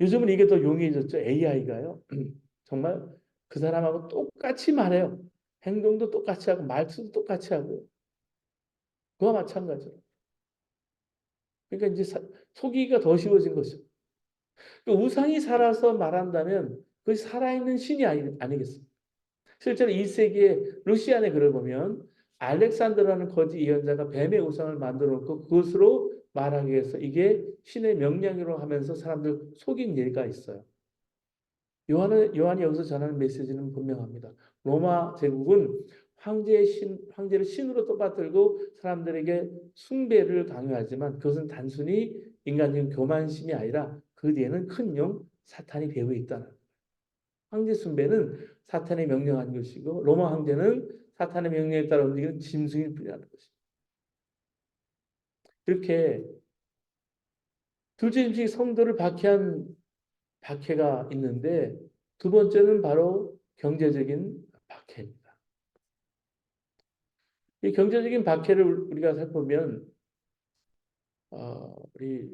요즘은 이게 더 용이해졌죠. AI가요. 정말 그 사람하고 똑같이 말해요. 행동도 똑같이 하고 말투도 똑같이 하고 그와 마찬가지로. 그러니까 이제 속이기가 더 쉬워진 거죠. 그 우상이 살아서 말한다면 그것이 살아있는 신이 아니겠습니까? 실제로 2세기에 루시안의 글을 보면 알렉산더라는 거짓 예언자가 뱀의 우상을 만들어 놓고 그것으로 말하기 위해서 이게 신의 명령이라고 하면서 사람들 속인 예가 있어요. 요한이 여기서 전하는 메시지는 분명합니다. 로마 제국은 황제를 신으로 떠받들고 사람들에게 숭배를 강요하지만 그것은 단순히 인간적인 교만심이 아니라 그 뒤에는 큰 영, 사탄이 배후 있다는 황제 숭배는 사탄의 명령한 것이고 로마 황제는 사탄의 명령에 따라 움직이는 짐승일 뿐이라는 것입니다. 이렇게 둘째 짐승이 성도를 박해가 있는데 두 번째는 바로 경제적인 박해입니다. 이 경제적인 박해를 우리가 살펴보면 우리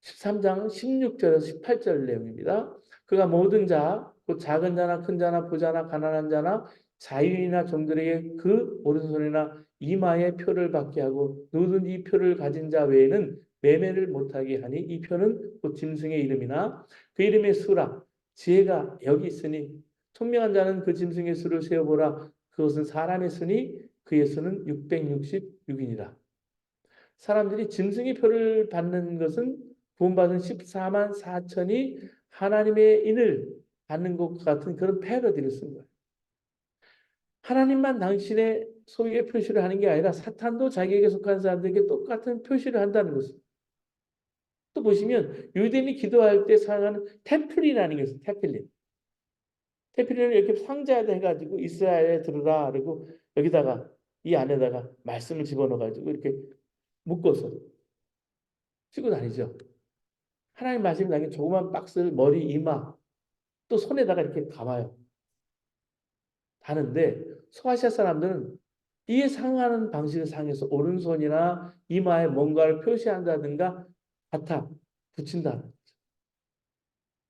13장 16절에서 18절 내용입니다. 그가 모든 자, 곧 작은 자나 큰 자나 부자나 가난한 자나 자유인이나 종들에게 그 오른손이나 이마에 표를 받게 하고 누구든지 이 표를 가진 자 외에는 매매를 못하게 하니 이 표는 곧 짐승의 이름이나 그 이름의 수라 지혜가 여기 있으니 총명한 자는 그 짐승의 수를 세어보라. 그것은 사람의 수니 그의 수는 666이니라. 사람들이 짐승의 표를 받는 것은 구원받은 14만 4천이 하나님의 인을 받는 것 같은 그런 패러디를 쓴 거예요. 하나님만 당신의 소유의 표시를 하는 게 아니라 사탄도 자기에게 속한 사람들에게 똑같은 표시를 한다는 것입니다. 또 보시면 유대인이 기도할 때 사용하는 테필린이라는 게 있어요. 테필린. 테필린을 이렇게 상자에다 해가지고 이스라엘에 들으라 그리고 여기다가 이 안에다가 말씀을 집어넣어가지고 이렇게 묶어서 쓰고 다니죠. 하나님 말씀이 담긴 조그만 박스를 머리, 이마, 또 손에다가 이렇게 감아요. 다는데 소아시아 사람들은 이에 상하는 방식을 사용해서 오른손이나 이마에 뭔가를 표시한다든가 갖다 붙인다는 거죠.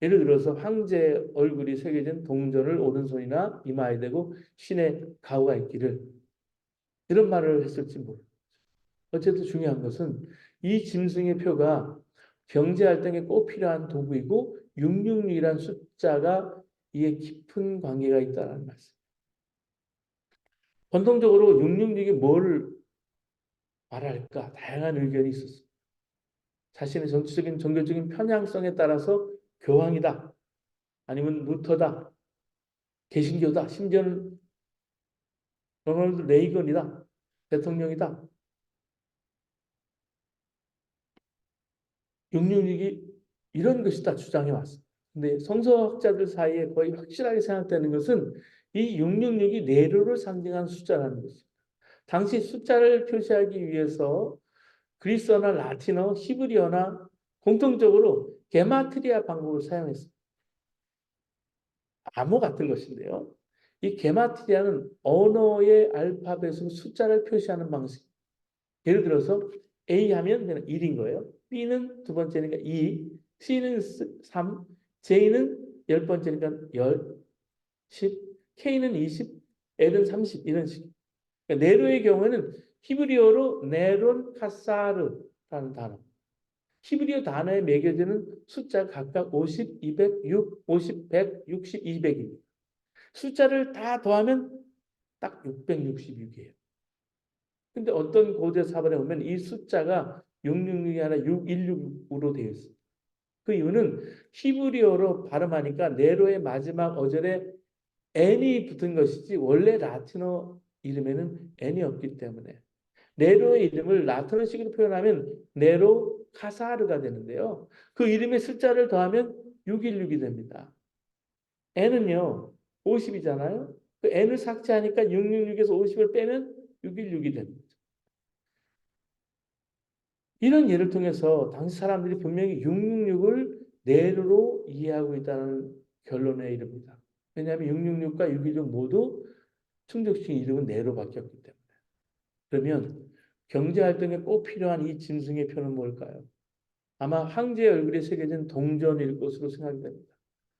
예를 들어서 황제 얼굴이 새겨진 동전을 오른손이나 이마에 대고 신의 가호가 있기를 이런 말을 했을지 모르겠어요. 어쨌든 중요한 것은 이 짐승의 표가 경제할 때 꼭 필요한 도구이고 666이라는 숫자가 이에 깊은 관계가 있다는 말씀. 전통적으로 666이 뭘 말할까? 다양한 의견이 있었습니다. 자신의 정치적인 종교적인 편향성에 따라서 교황이다. 아니면 루터다. 개신교다. 심지어는 로널드 레이건이다. 대통령이다. 666이 이런 것이 다 주장해 왔습니다. 근데 성서학자들 사이에 거의 확실하게 생각되는 것은 이 666이 네로를 상징하는 숫자라는 것입니다. 당시 숫자를 표시하기 위해서 그리스어나 라틴어, 히브리어나 공통적으로 게마트리아 방법을 사용했습니다. 암호 같은 것인데요. 이 게마트리아는 언어의 알파벳으로 숫자를 표시하는 방식. 예를 들어서 A 하면 그냥 1인 거예요. B는 두 번째니까 2, C는 3, J는 10번째니까 10, 10, K는 20, L은 30 이런 식. 그러니까 네로의 경우에는 히브리어로 네론 카사르라는 단어. 히브리어 단어에 매겨지는 숫자 각각 50, 200, 6, 50, 100, 60, 200입니다. 숫자를 다 더하면 딱 666이에요. 근데 어떤 고대 사본에 보면 이 숫자가 666이 아니라 616으로 되어 있어요. 그 이유는 히브리어로 발음하니까 네로의 마지막 어절에 n이 붙은 것이지 원래 라틴어 이름에는 n이 없기 때문에 네로의 이름을 라틴어식으로 표현하면 네로 카사르가 되는데요. 그 이름의 숫자를 더하면 616이 됩니다. n은요 50이잖아요. 그 n을 삭제하니까 666에서 50을 빼면 616이 됩니다. 이런 예를 통해서 당시 사람들이 분명히 666을 네로로 이해하고 있다는 결론에 이릅니다. 왜냐하면 666과 616 모두 충족식 이름은 네로 바뀌었기 때문에. 그러면 경제활동에 꼭 필요한 이 짐승의 표는 뭘까요? 아마 황제의 얼굴에 새겨진 동전일 것으로 생각이 됩니다.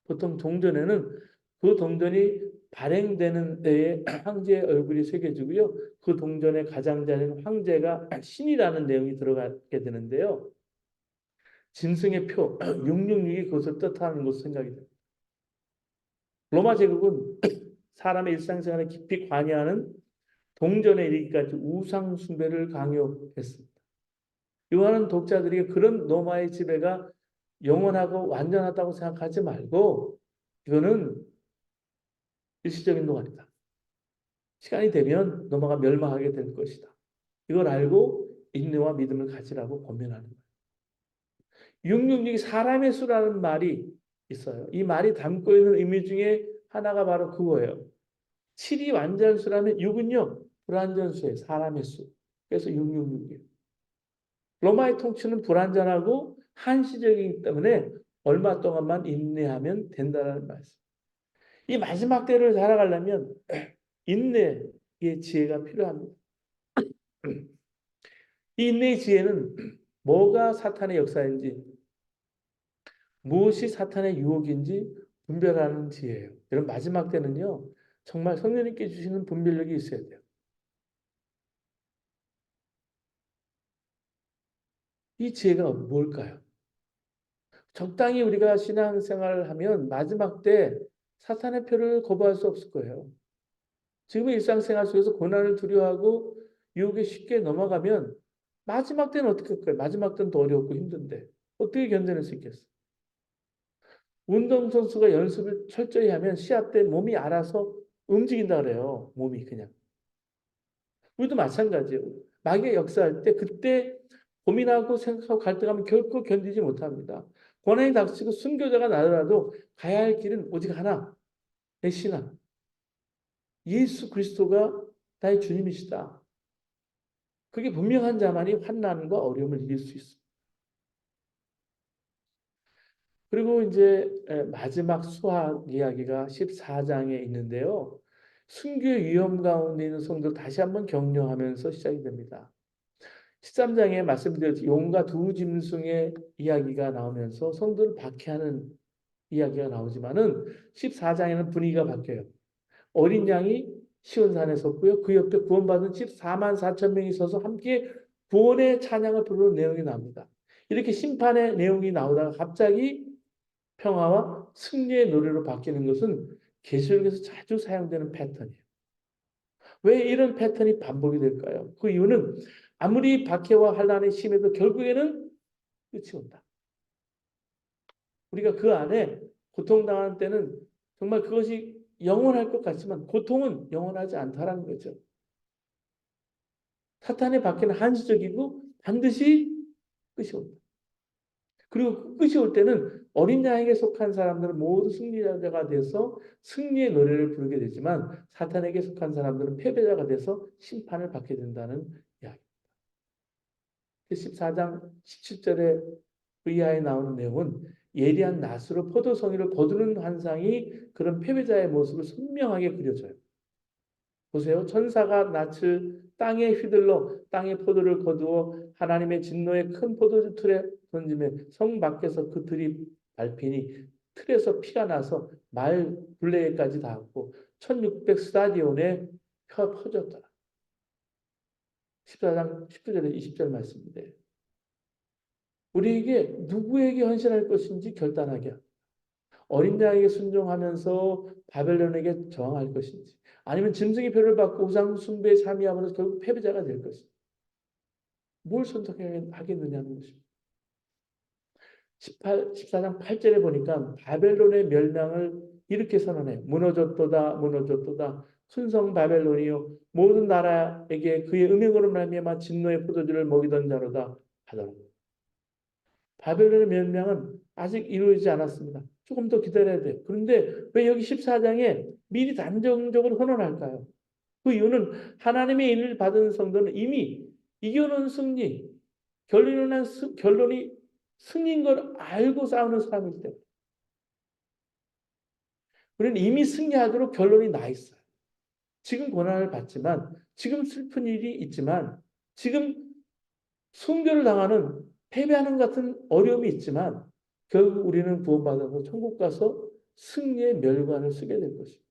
보통 동전에는 그 동전이 발행되는 때에 황제의 얼굴이 새겨지고요. 그 동전의 가장자리는 황제가 신이라는 내용이 들어가게 되는데요. 짐승의 표 666이 그것을 뜻하는 것으로 생각이 됩니다. 로마 제국은 사람의 일상생활에 깊이 관여하는 동전에 이르기까지 우상 숭배를 강요했습니다. 요한은 독자들에게 그런 로마의 지배가 영원하고 완전하다고 생각하지 말고 이거는 일시적인 동안이다. 시간이 되면 로마가 멸망하게 될 것이다. 이걸 알고 인내와 믿음을 가지라고 권면하는 거예요. 666이 사람의 수라는 말이 있어요. 이 말이 담고 있는 의미 중에 하나가 바로 그거예요. 7이 완전수라면 6은요. 불완전수예요. 사람의 수. 그래서 666이에요. 로마의 통치는 불완전하고 한시적이기 때문에 얼마 동안만 인내하면 된다는 말씀. 이 마지막 때를 살아가려면 인내의 지혜가 필요합니다. 이 인내의 지혜는 뭐가 사탄의 역사인지, 무엇이 사탄의 유혹인지 분별하는 지혜예요. 여러분 마지막 때는요. 정말 성령님께 주시는 분별력이 있어야 돼요. 이 지혜가 뭘까요? 적당히 우리가 신앙생활을 하면 마지막 때 사탄의 표를 거부할 수 없을 거예요. 지금 일상생활 속에서 고난을 두려워하고 유혹에 쉽게 넘어가면 마지막 때는 어떻게 할까요? 마지막 때는 더 어렵고 힘든데 어떻게 견뎌낼 수 있겠어요? 운동선수가 연습을 철저히 하면 시합 때 몸이 알아서 움직인다 그래요. 몸이 그냥. 우리도 마찬가지예요. 마귀가 역사할 때 그때 고민하고 생각하고 갈등하면 결코 견디지 못합니다. 고난이 닥치고 순교자가 나더라도 가야 할 길은 오직 하나. 내 신앙. 예수 그리스도가 나의 주님이시다. 그게 분명한 자만이 환난과 어려움을 이길 수 있습니다. 그리고 이제 마지막 수학 이야기가 14장에 있는데요. 순교의 위험 가운데 있는 성도를 다시 한번 격려하면서 시작이 됩니다. 13장에 말씀드렸듯이 용과 두 짐승의 이야기가 나오면서 성도를 박해하는 이야기가 나오지만은 14장에는 분위기가 바뀌어요. 어린 양이 시온산에 섰고요. 그 옆에 구원받은 14만 4천 명이 서서 함께 구원의 찬양을 부르는 내용이 나옵니다. 이렇게 심판의 내용이 나오다가 갑자기 평화와 승리의 노래로 바뀌는 것은 계시록에서 자주 사용되는 패턴이에요. 왜 이런 패턴이 반복이 될까요? 그 이유는 아무리 박해와 환난이 심해도 결국에는 끝이 온다. 우리가 그 안에 고통당하는 때는 정말 그것이 영원할 것 같지만 고통은 영원하지 않다라는 거죠. 사탄의 박해는 한시적이고 반드시 끝이 온다. 그리고 끝이 올 때는 어린 양에게 속한 사람들은 모두 승리자가 돼서 승리의 노래를 부르게 되지만 사탄에게 속한 사람들은 패배자가 돼서 심판을 받게 된다는 이야기. 14장 17절에 그 이하에 나오는 내용은 예리한 낫으로 포도송이를 거두는 환상이 그런 패배자의 모습을 선명하게 그려져요. 보세요. 천사가 낯을 땅에 휘둘러 땅의 포도를 거두어 하나님의 진노의 큰 포도주 틀에 던지며 성 밖에서 그 틀이 밟히니 틀에서 피가 나서 말 굴레에까지 닿았고 1600 스타디온에 퍼졌더라. 14장 19절에 20절 말씀인데 우리에게 누구에게 헌신할 것인지 결단하게 합니다. 어린 양에게 순종하면서 바벨론에게 저항할 것인지 아니면 짐승의 표를 받고 우상 숭배의 삶이 하면서 결국 패배자가 될 것인지 뭘 선택하겠느냐는 것입니다. 14장 8절에 보니까 바벨론의 멸망을 이렇게 선언해요. 무너졌도다 무너졌도다 큰 성 바벨론이요 모든 나라에게 그의 음행으로 말미암아 진노의 포도주를 먹이던 자로다 하더라. 바벨론의 멸망은 아직 이루어지지 않았습니다. 조금 더 기다려야 돼요. 그런데 왜 여기 14장에 미리 단정적으로 선언할까요? 그 이유는 하나님의 인을 받은 성도는 이미 이겨놓은 승리, 결론이 승리인 걸 알고 싸우는 사람이기 때문에. 우리는 이미 승리하도록 결론이 나 있어요. 지금 고난을 받지만, 지금 슬픈 일이 있지만, 지금 순교를 당하는 패배하는 같은 어려움이 있지만 결국 우리는 구원받아서 천국 가서 승리의 멸관을 쓰게 될 것입니다.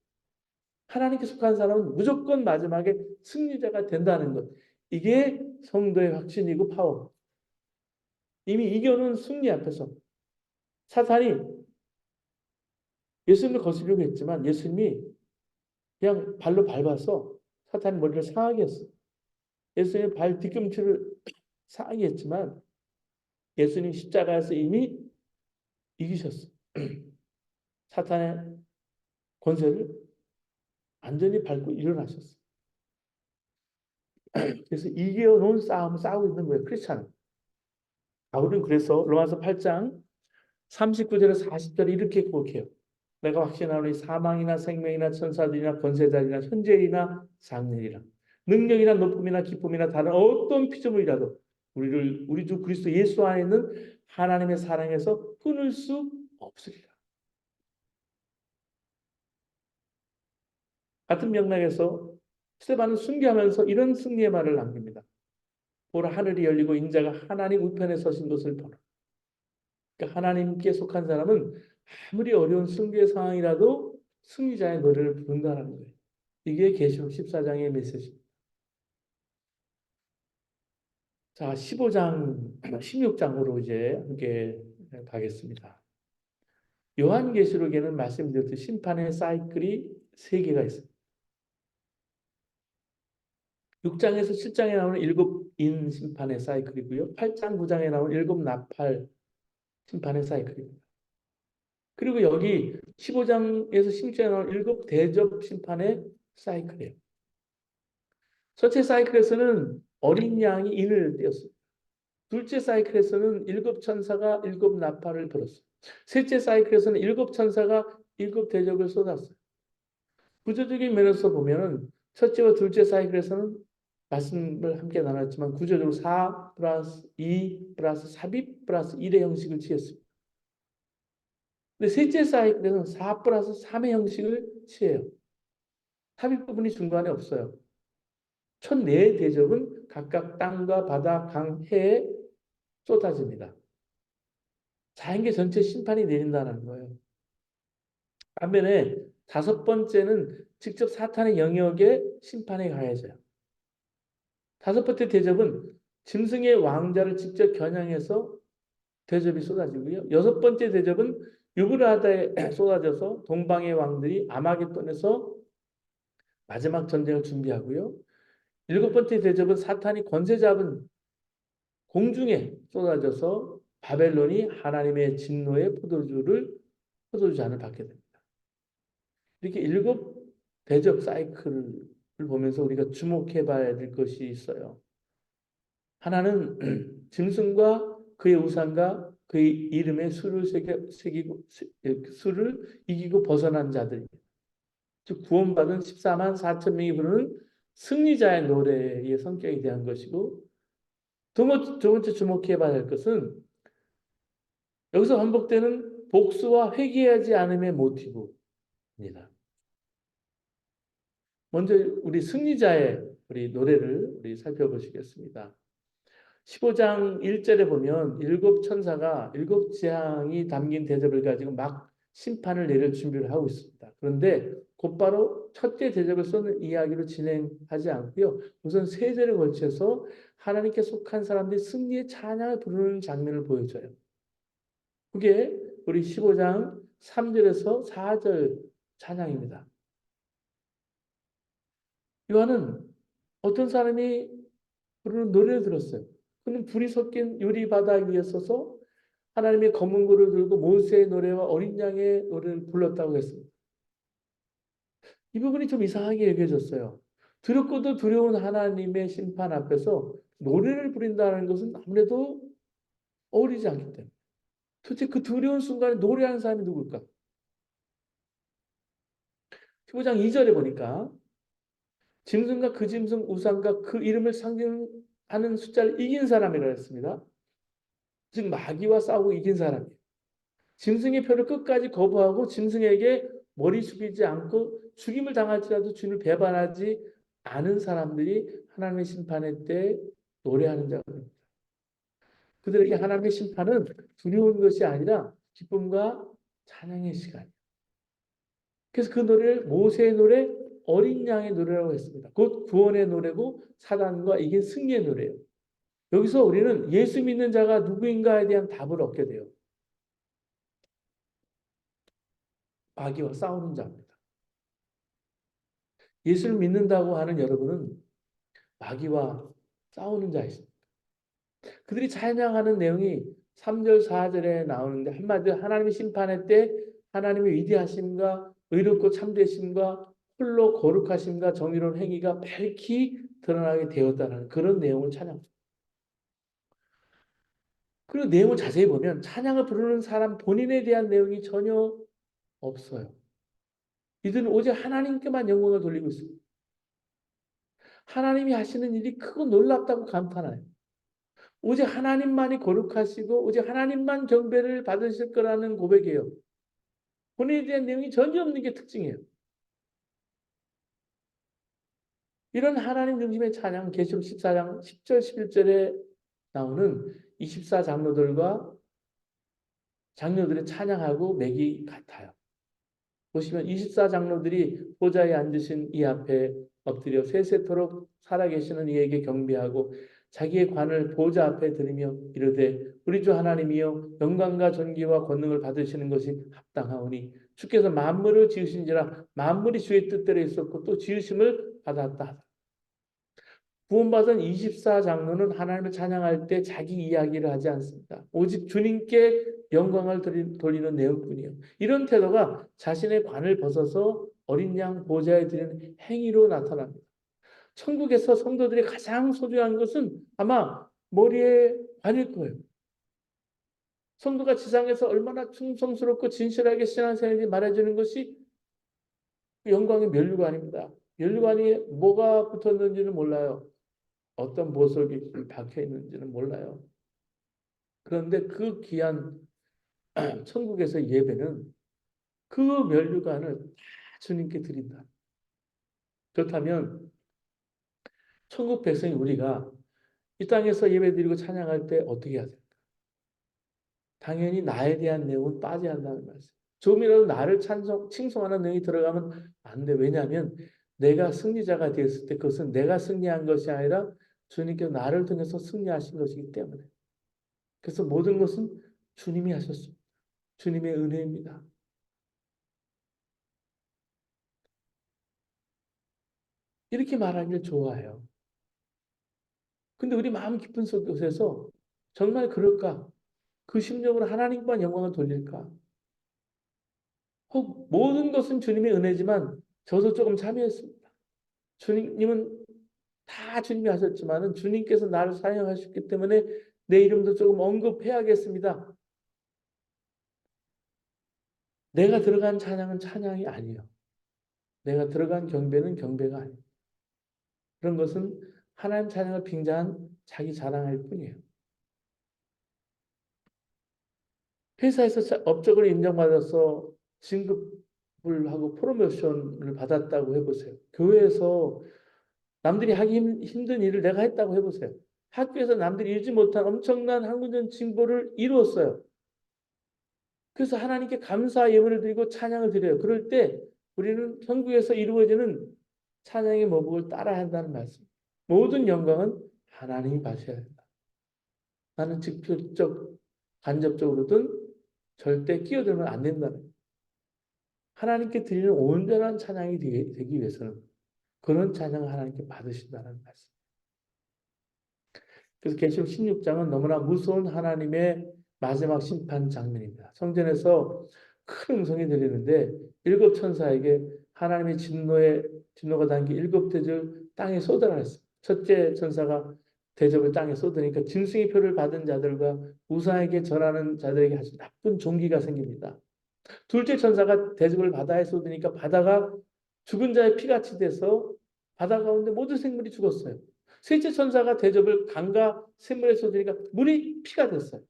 하나님께 속한 사람은 무조건 마지막에 승리자가 된다는 것. 이게 성도의 확신이고 파워. 이미 이겨놓은 승리 앞에서 사탄이 예수님을 거스르려고 했지만 예수님이 그냥 발로 밟아서 사탄의 머리를 상하게 했어요. 예수님의 발 뒤꿈치를 상하게 했지만 예수님 십자가에서 이미 이기셨어요. 사탄의 권세를 완전히 밟고 일어나셨어요. 그래서 이겨놓은 싸움을 싸우고 있는 거예요. 크리스찬은. 바울은 그래서 로마서 8장 39절에서 40절에 이렇게 고백해요. 내가 확신하노니 사망이나 생명이나 천사들이나 권세자들이나 현재이나 장래이나 능력이나 높음이나 기쁨이나 다른 어떤 피조물이라도 우리 주 그리스도 예수 안에 있는 하나님의 사랑에서 끊을 수 없으리라. 같은 맥락에서 스테반은 순교하면서 이런 승리의 말을 남깁니다. 보라 하늘이 열리고 인자가 하나님 우편에 서신 것을 보라. 그러니까 하나님께 속한 사람은 아무리 어려운 승리의 상황이라도 승리자의 노래를 부른다는 거예요. 이게 계시록 14장의 메시지입니다. 자, 15장, 16장으로 이제 함께 가겠습니다. 요한계시록에는 말씀드렸듯이 심판의 사이클이 3개가 있습니다. 6장에서 7장에 나오는 7인 심판의 사이클이고요. 8장, 9장에 나오는 7 나팔 심판의 사이클입니다. 그리고 여기 15장에서 16장에 나오는 7 대접 심판의 사이클이에요. 첫째 사이클에서는 어린 양이 인을 띄었습니다. 둘째 사이클에서는 7 천사가 7 나팔을 불었어요. 셋째 사이클에서는 7 천사가 7 대접을 쏟았어요. 구조적인 면에서 보면은 첫째와 둘째 사이클에서는 말씀을 함께 나눴지만 구조적으로 4 플러스 2 플러스 삽입 플러스 1의 형식을 취했습니다. 근데 셋째 사이클에서는 4 플러스 3의 형식을 취해요. 삽입 부분이 중간에 없어요. 첫 4 대접은 각각 땅과 바다, 강, 해에 쏟아집니다. 자연계 전체 심판이 내린다는 거예요. 반면에 5번째는 직접 사탄의 영역에 심판이 가해져요. 5번째 대접은 짐승의 왕자를 직접 겨냥해서 대접이 쏟아지고요. 6번째 대접은 유브라다에 쏟아져서 동방의 왕들이 아마겟돈에서 마지막 전쟁을 준비하고요. 7번째 대접은 사탄이 권세 잡은 공중에 쏟아져서 바벨론이 하나님의 진노의 포도주잔을 받게 됩니다. 이렇게 7 대접 사이클을 보면서 우리가 주목해 봐야 될 것이 있어요. 하나는 짐승과 그의 우상과 그의 이름에 수를 이기고 벗어난 자들, 즉 구원받은 14만 4천 명이 부르는 승리자의 노래의 성격에 대한 것이고, 두 번째 주목해 봐야 할 것은 여기서 반복되는 복수와 회개하지 않음의 모티브입니다. 먼저 우리 승리자의 우리 노래를 우리 살펴보시겠습니다. 15장 1절에 보면 일곱 천사가 일곱 재앙이 담긴 대접을 가지고 막 심판을 내릴 준비를 하고 있습니다. 그런데 곧바로 첫째 대접을 쏘는 이야기로 진행하지 않고요. 우선 세 절에 걸쳐서 하나님께 속한 사람들이 승리의 찬양을 부르는 장면을 보여줘요. 그게 우리 15장 3절에서 4절 찬양입니다. 요한은 어떤 사람이 부르는 노래를 들었어요. 그는 불이 섞인 유리 바닥 위에 서서 하나님의 검은 고를 들고 모세의 노래와 어린 양의 노래를 불렀다고 했습니다. 이 부분이 좀 이상하게 여겨졌어요. 두렵고도 두려운 하나님의 심판 앞에서 노래를 부린다는 것은 아무래도 어울리지 않기 때문에. 도대체 그 두려운 순간에 노래하는 사람이 누굴까? 15장 2절에 보니까 짐승과 그 짐승 우상과 그 이름을 상징하는 숫자를 이긴 사람이라고 했습니다. 즉 마귀와 싸우고 이긴 사람이에요. 짐승의 표를 끝까지 거부하고 짐승에게 머리 숙이지 않고 죽임을 당할지라도 주님을 배반하지 않은 사람들이 하나님의 심판의 때 노래하는 자입니다. 그들에게 하나님의 심판은 두려운 것이 아니라 기쁨과 찬양의 시간이에요. 그래서 그 노래를 모세의 노래, 어린 양의 노래라고 했습니다. 곧 구원의 노래고 사단과 이긴 승리의 노래예요. 여기서 우리는 예수 믿는 자가 누구인가에 대한 답을 얻게 돼요. 마귀와 싸우는 자입니다. 예수를 믿는다고 하는 여러분은 마귀와 싸우는 자이십니다. 그들이 찬양하는 내용이 3절, 4절에 나오는데 한마디로 하나님의 심판의 때 하나님의 위대하심과 의롭고 참되심과 홀로 거룩하심과 정의로운 행위가 밝히 드러나게 되었다는 그런 내용을 찬양합니다. 그리고 내용을 자세히 보면 찬양을 부르는 사람 본인에 대한 내용이 전혀 없어요. 이들은 오직 하나님께만 영광을 돌리고 있습니다. 하나님이 하시는 일이 크고 놀랍다고 감탄해요. 오직 하나님만이 거룩하시고 오직 하나님만 경배를 받으실 거라는 고백이에요. 본인에 대한 내용이 전혀 없는 게 특징이에요. 이런 하나님 중심의 찬양, 계시록 14장 10절, 11절에 나오는 24장로들과 장로들의 찬양하고 맥이 같아요. 보시면 24장로들이 보좌에 앉으신 이 앞에 엎드려 세세토록 살아계시는 이에게 경배하고 자기의 관을 보좌 앞에 들이며 이르되 우리 주 하나님이여 영광과 존귀와 권능을 받으시는 것이 합당하오니 주께서 만물을 지으신지라 만물이 주의 뜻대로 있었고 또 지으심을 받았다. 구원받은 24장로는 하나님을 찬양할 때 자기 이야기를 하지 않습니다. 오직 주님께 영광을 돌리는 내용뿐이에요. 이런 태도가 자신의 관을 벗어서 어린 양 보좌에 드리는 행위로 나타납니다. 천국에서 성도들이 가장 소중한 것은 아마 머리에 관일 거예요. 성도가 지상에서 얼마나 충성스럽고 진실하게 신앙생활인지 말해주는 것이 영광의 면류관입니다. 면류관이 뭐가 붙었는지는 몰라요. 어떤 보석이 박혀 있는지는 몰라요. 그런데 그 귀한 천국에서 예배는 그 면류관을 다 주님께 드린다. 그렇다면 천국 백성이 우리가 이 땅에서 예배드리고 찬양할 때 어떻게 해야 될까? 당연히 나에 대한 내용은 빠져야 한다는 말씀. 조금이라도 나를 칭송하는 내용이 들어가면 안 돼. 왜냐하면 내가 승리자가 되었을 때 그것은 내가 승리한 것이 아니라 주님께서 나를 통해서 승리하신 것이기 때문에. 그래서 모든 것은 주님이 하셨습니다. 주님의 은혜입니다. 이렇게 말하기를 좋아해요. 근데 우리 마음 깊은 곳에서 정말 그럴까? 그 심령으로 하나님만 영광을 돌릴까? 혹 모든 것은 주님의 은혜지만 저도 조금 참여했습니다. 주님은 다 주님이 하셨지만은 주님께서 나를 사용하셨기 때문에 내 이름도 조금 언급해야겠습니다. 내가 들어간 찬양은 찬양이 아니에요. 내가 들어간 경배는 경배가 아니에요. 그런 것은 하나님 찬양을 빙자한 자기 자랑할 뿐이에요. 회사에서 업적을 인정받아서 진급을 하고 프로모션을 받았다고 해보세요. 교회에서 남들이 하기 힘든 일을 내가 했다고 해보세요. 학교에서 남들이 이루지 못한 엄청난 학문적 진보를 이루었어요. 그래서 하나님께 감사 예물을 드리고 찬양을 드려요. 그럴 때 우리는 천국에서 이루어지는 찬양의 모국을 따라야 한다는 말씀. 모든 영광은 하나님이 받으셔야 된다. 나는 직접적, 간접적으로든 절대 끼어들면 안 된다는 거예요. 하나님께 드리는 온전한 찬양이 되기 위해서는 그런 찬양을 하나님께 받으신다는 말씀. 그래서 계시록 16장은 너무나 무서운 하나님의 마지막 심판 장면입니다. 성전에서 큰 음성이 들리는데 일곱 천사에게 하나님의 진노가 담긴 일곱 대접을 땅에 쏟아라 했어요. 첫째 천사가 대접을 땅에 쏟으니까 짐승의 표를 받은 자들과 우상에게 절하는 자들에게 아주 나쁜 종기가 생깁니다. 둘째 천사가 대접을 바다에 쏟으니까 바다가 죽은 자의 피같이 돼서 바다 가운데 모든 생물이 죽었어요. 셋째 천사가 대접을 강과 샘물에 쏟으니까 물이 피가 됐어요.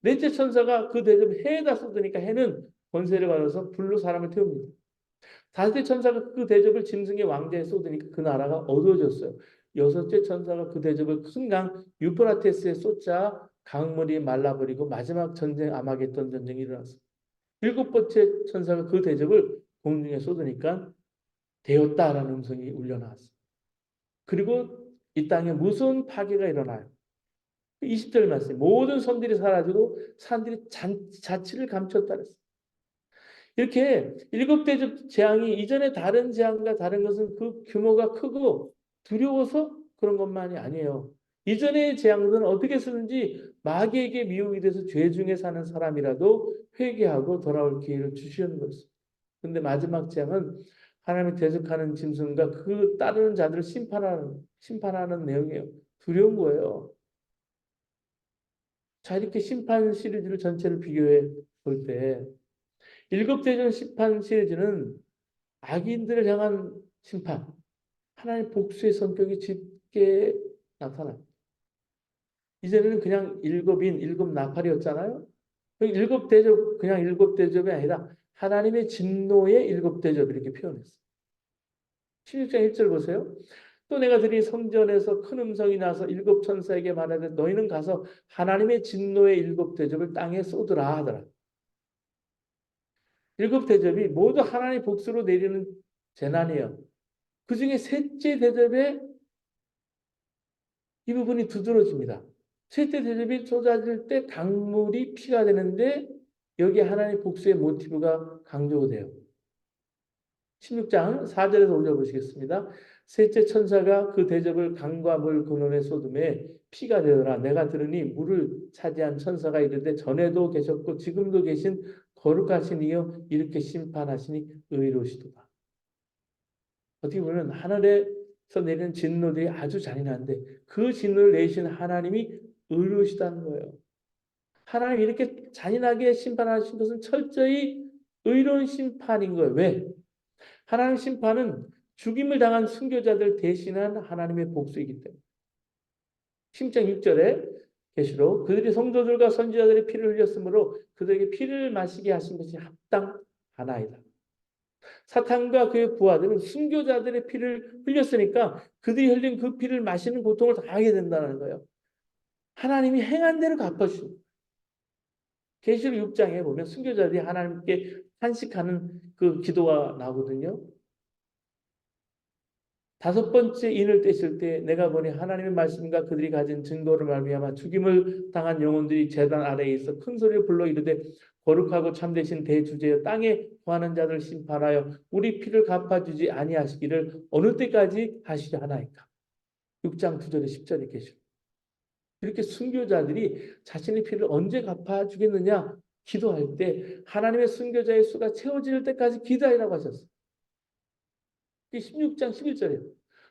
넷째 천사가 그 대접을 해에다 쏟으니까 해는 권세를 받아서 불로 사람을 태웁니다. 다섯째 천사가 그 대접을 짐승의 왕자에 쏟으니까 그 나라가 어두워졌어요. 여섯째 천사가 그 대접을 큰 강 유프라테스에 쏟자 강물이 말라버리고 마지막 전쟁 아마겟돈 전쟁이 일어났어요. 일곱 번째 천사가 그 대접을 공중에 쏟으니까 되었다라는 음성이 울려 나왔어요. 그리고 이 땅에 무서운 파괴가 일어나요. 20절 말씀. 모든 섬들이 사라지고 산들이 자취를 감췄다 그랬어요. 이렇게 일곱 대접 재앙이 이전에 다른 재앙과 다른 것은 그 규모가 크고 두려워서 그런 것만이 아니에요. 이전의 재앙들은 어떻게 쓰는지 마귀에게 미혹이 돼서 죄 중에 사는 사람이라도 회개하고 돌아올 기회를 주시는 것입니다. 근데 마지막 재앙은 하나님이 대적하는 짐승과 그 따르는 자들을 심판하는 내용이에요. 두려운 거예요. 자, 이렇게 심판 시리즈를 전체를 비교해 볼 때, 일곱 대전 심판 시리즈는 악인들을 향한 심판, 하나님의 복수의 성격이 짙게 나타나요. 이전에는 그냥 일곱 나팔이었잖아요. 일곱 대접, 그냥 일곱 대접이 아니라 하나님의 진노의 일곱 대접 이렇게 표현했어요. 16장 1절 보세요. 또 내가 들이 성전에서 큰 음성이 나서 일곱 천사에게 말하되 너희는 가서 하나님의 진노의 일곱 대접을 땅에 쏟으라 하더라. 일곱 대접이 모두 하나님의 복수로 내리는 재난이에요. 그 중에 셋째 대접에 이 부분이 두드러집니다. 셋째 대접이 쏟아질 때 강물이 피가 되는데 여기 하나님의 복수의 모티브가 강조돼요. 16장 4절에서 올려보시겠습니다. 셋째 천사가 그 대접을 강과 물 근원에 쏟음에 피가 되더라. 내가 들으니 물을 차지한 천사가 이르되 전에도 계셨고 지금도 계신 거룩하신 이여 이렇게 심판하시니 의로우시도다. 어떻게 보면 하늘에서 내리는 진노들이 아주 잔인한데 그 진노를 내신 하나님이 의로우시다는 거예요. 하나님이 이렇게 잔인하게 심판하신 것은 철저히 의로운 심판인 거예요. 왜? 하나님 심판은 죽임을 당한 순교자들 대신한 하나님의 복수이기 때문에. 10장 6절에 계시록 그들이 성도들과 선지자들의 피를 흘렸으므로 그들에게 피를 마시게 하신 것이 합당하나이다. 사탄과 그의 부하들은 순교자들의 피를 흘렸으니까 그들이 흘린 그 피를 마시는 고통을 당하게 된다는 거예요. 하나님이 행한 대로 갚아주신. 계시록 6장에 보면 순교자들이 하나님께 탄식하는 그 기도가 나오거든요. 다섯 번째 인을 떼실 때 내가 보니 하나님의 말씀과 그들이 가진 증거를 말미암아 죽임을 당한 영혼들이 제단 아래에 있어 큰 소리를 불러 이르되 거룩하고 참되신 대주제여 땅에 구하는 자들 심판하여 우리 피를 갚아주지 아니하시기를 어느 때까지 하시려 하나이까. 6장 9절에 10절에 계시고 이렇게 순교자들이 자신의 피를 언제 갚아주겠느냐 기도할 때 하나님의 순교자의 수가 채워질 때까지 기다리라고 하셨어요. 16장 11절에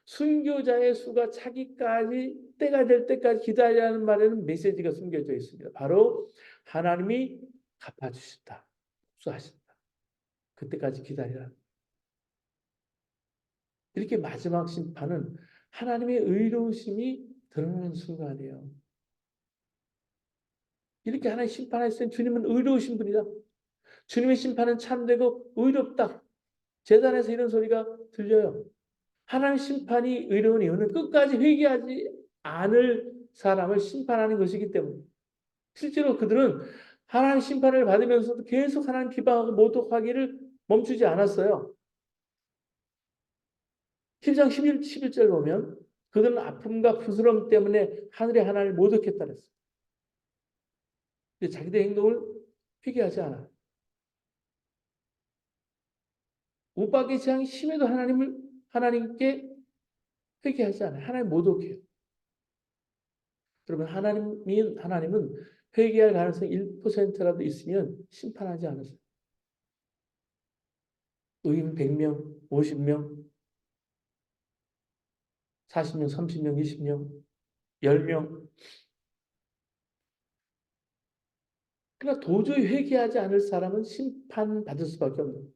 순교자의 수가 차기까지 때가 될 때까지 기다리라는 말에는 메시지가 숨겨져 있습니다. 바로 하나님이 갚아주신다. 복수하신다. 그때까지 기다리라. 이렇게 마지막 심판은 하나님의 의로우심이 드러나는 순간이에요. 이렇게 하나님 심판하실 때 주님은 의로우신 분이다. 주님의 심판은 참되고 의롭다. 제단에서 이런 소리가 들려요. 하나님 심판이 의로운 이유는 끝까지 회개하지 않을 사람을 심판하는 것이기 때문에. 실제로 그들은 하나님 심판을 받으면서도 계속 하나님 비방하고 모독하기를 멈추지 않았어요. 10장 11절 보면 그들은 아픔과 부스럼 때문에 하늘의 하나님을 모독했다 그랬어요. 근데 자기들의 행동을 회개하지 않아요. 핍박의 재앙이 심해도 하나님께 회개하지 않아요. 하나님 모독해요. 그러면 하나님은 회개할 가능성이 1%라도 있으면 심판하지 않으세요. 의인 100명, 50명, 40명, 30명, 20명, 10명. 그러나 도저히 회개하지 않을 사람은 심판받을 수밖에 없는 거예요.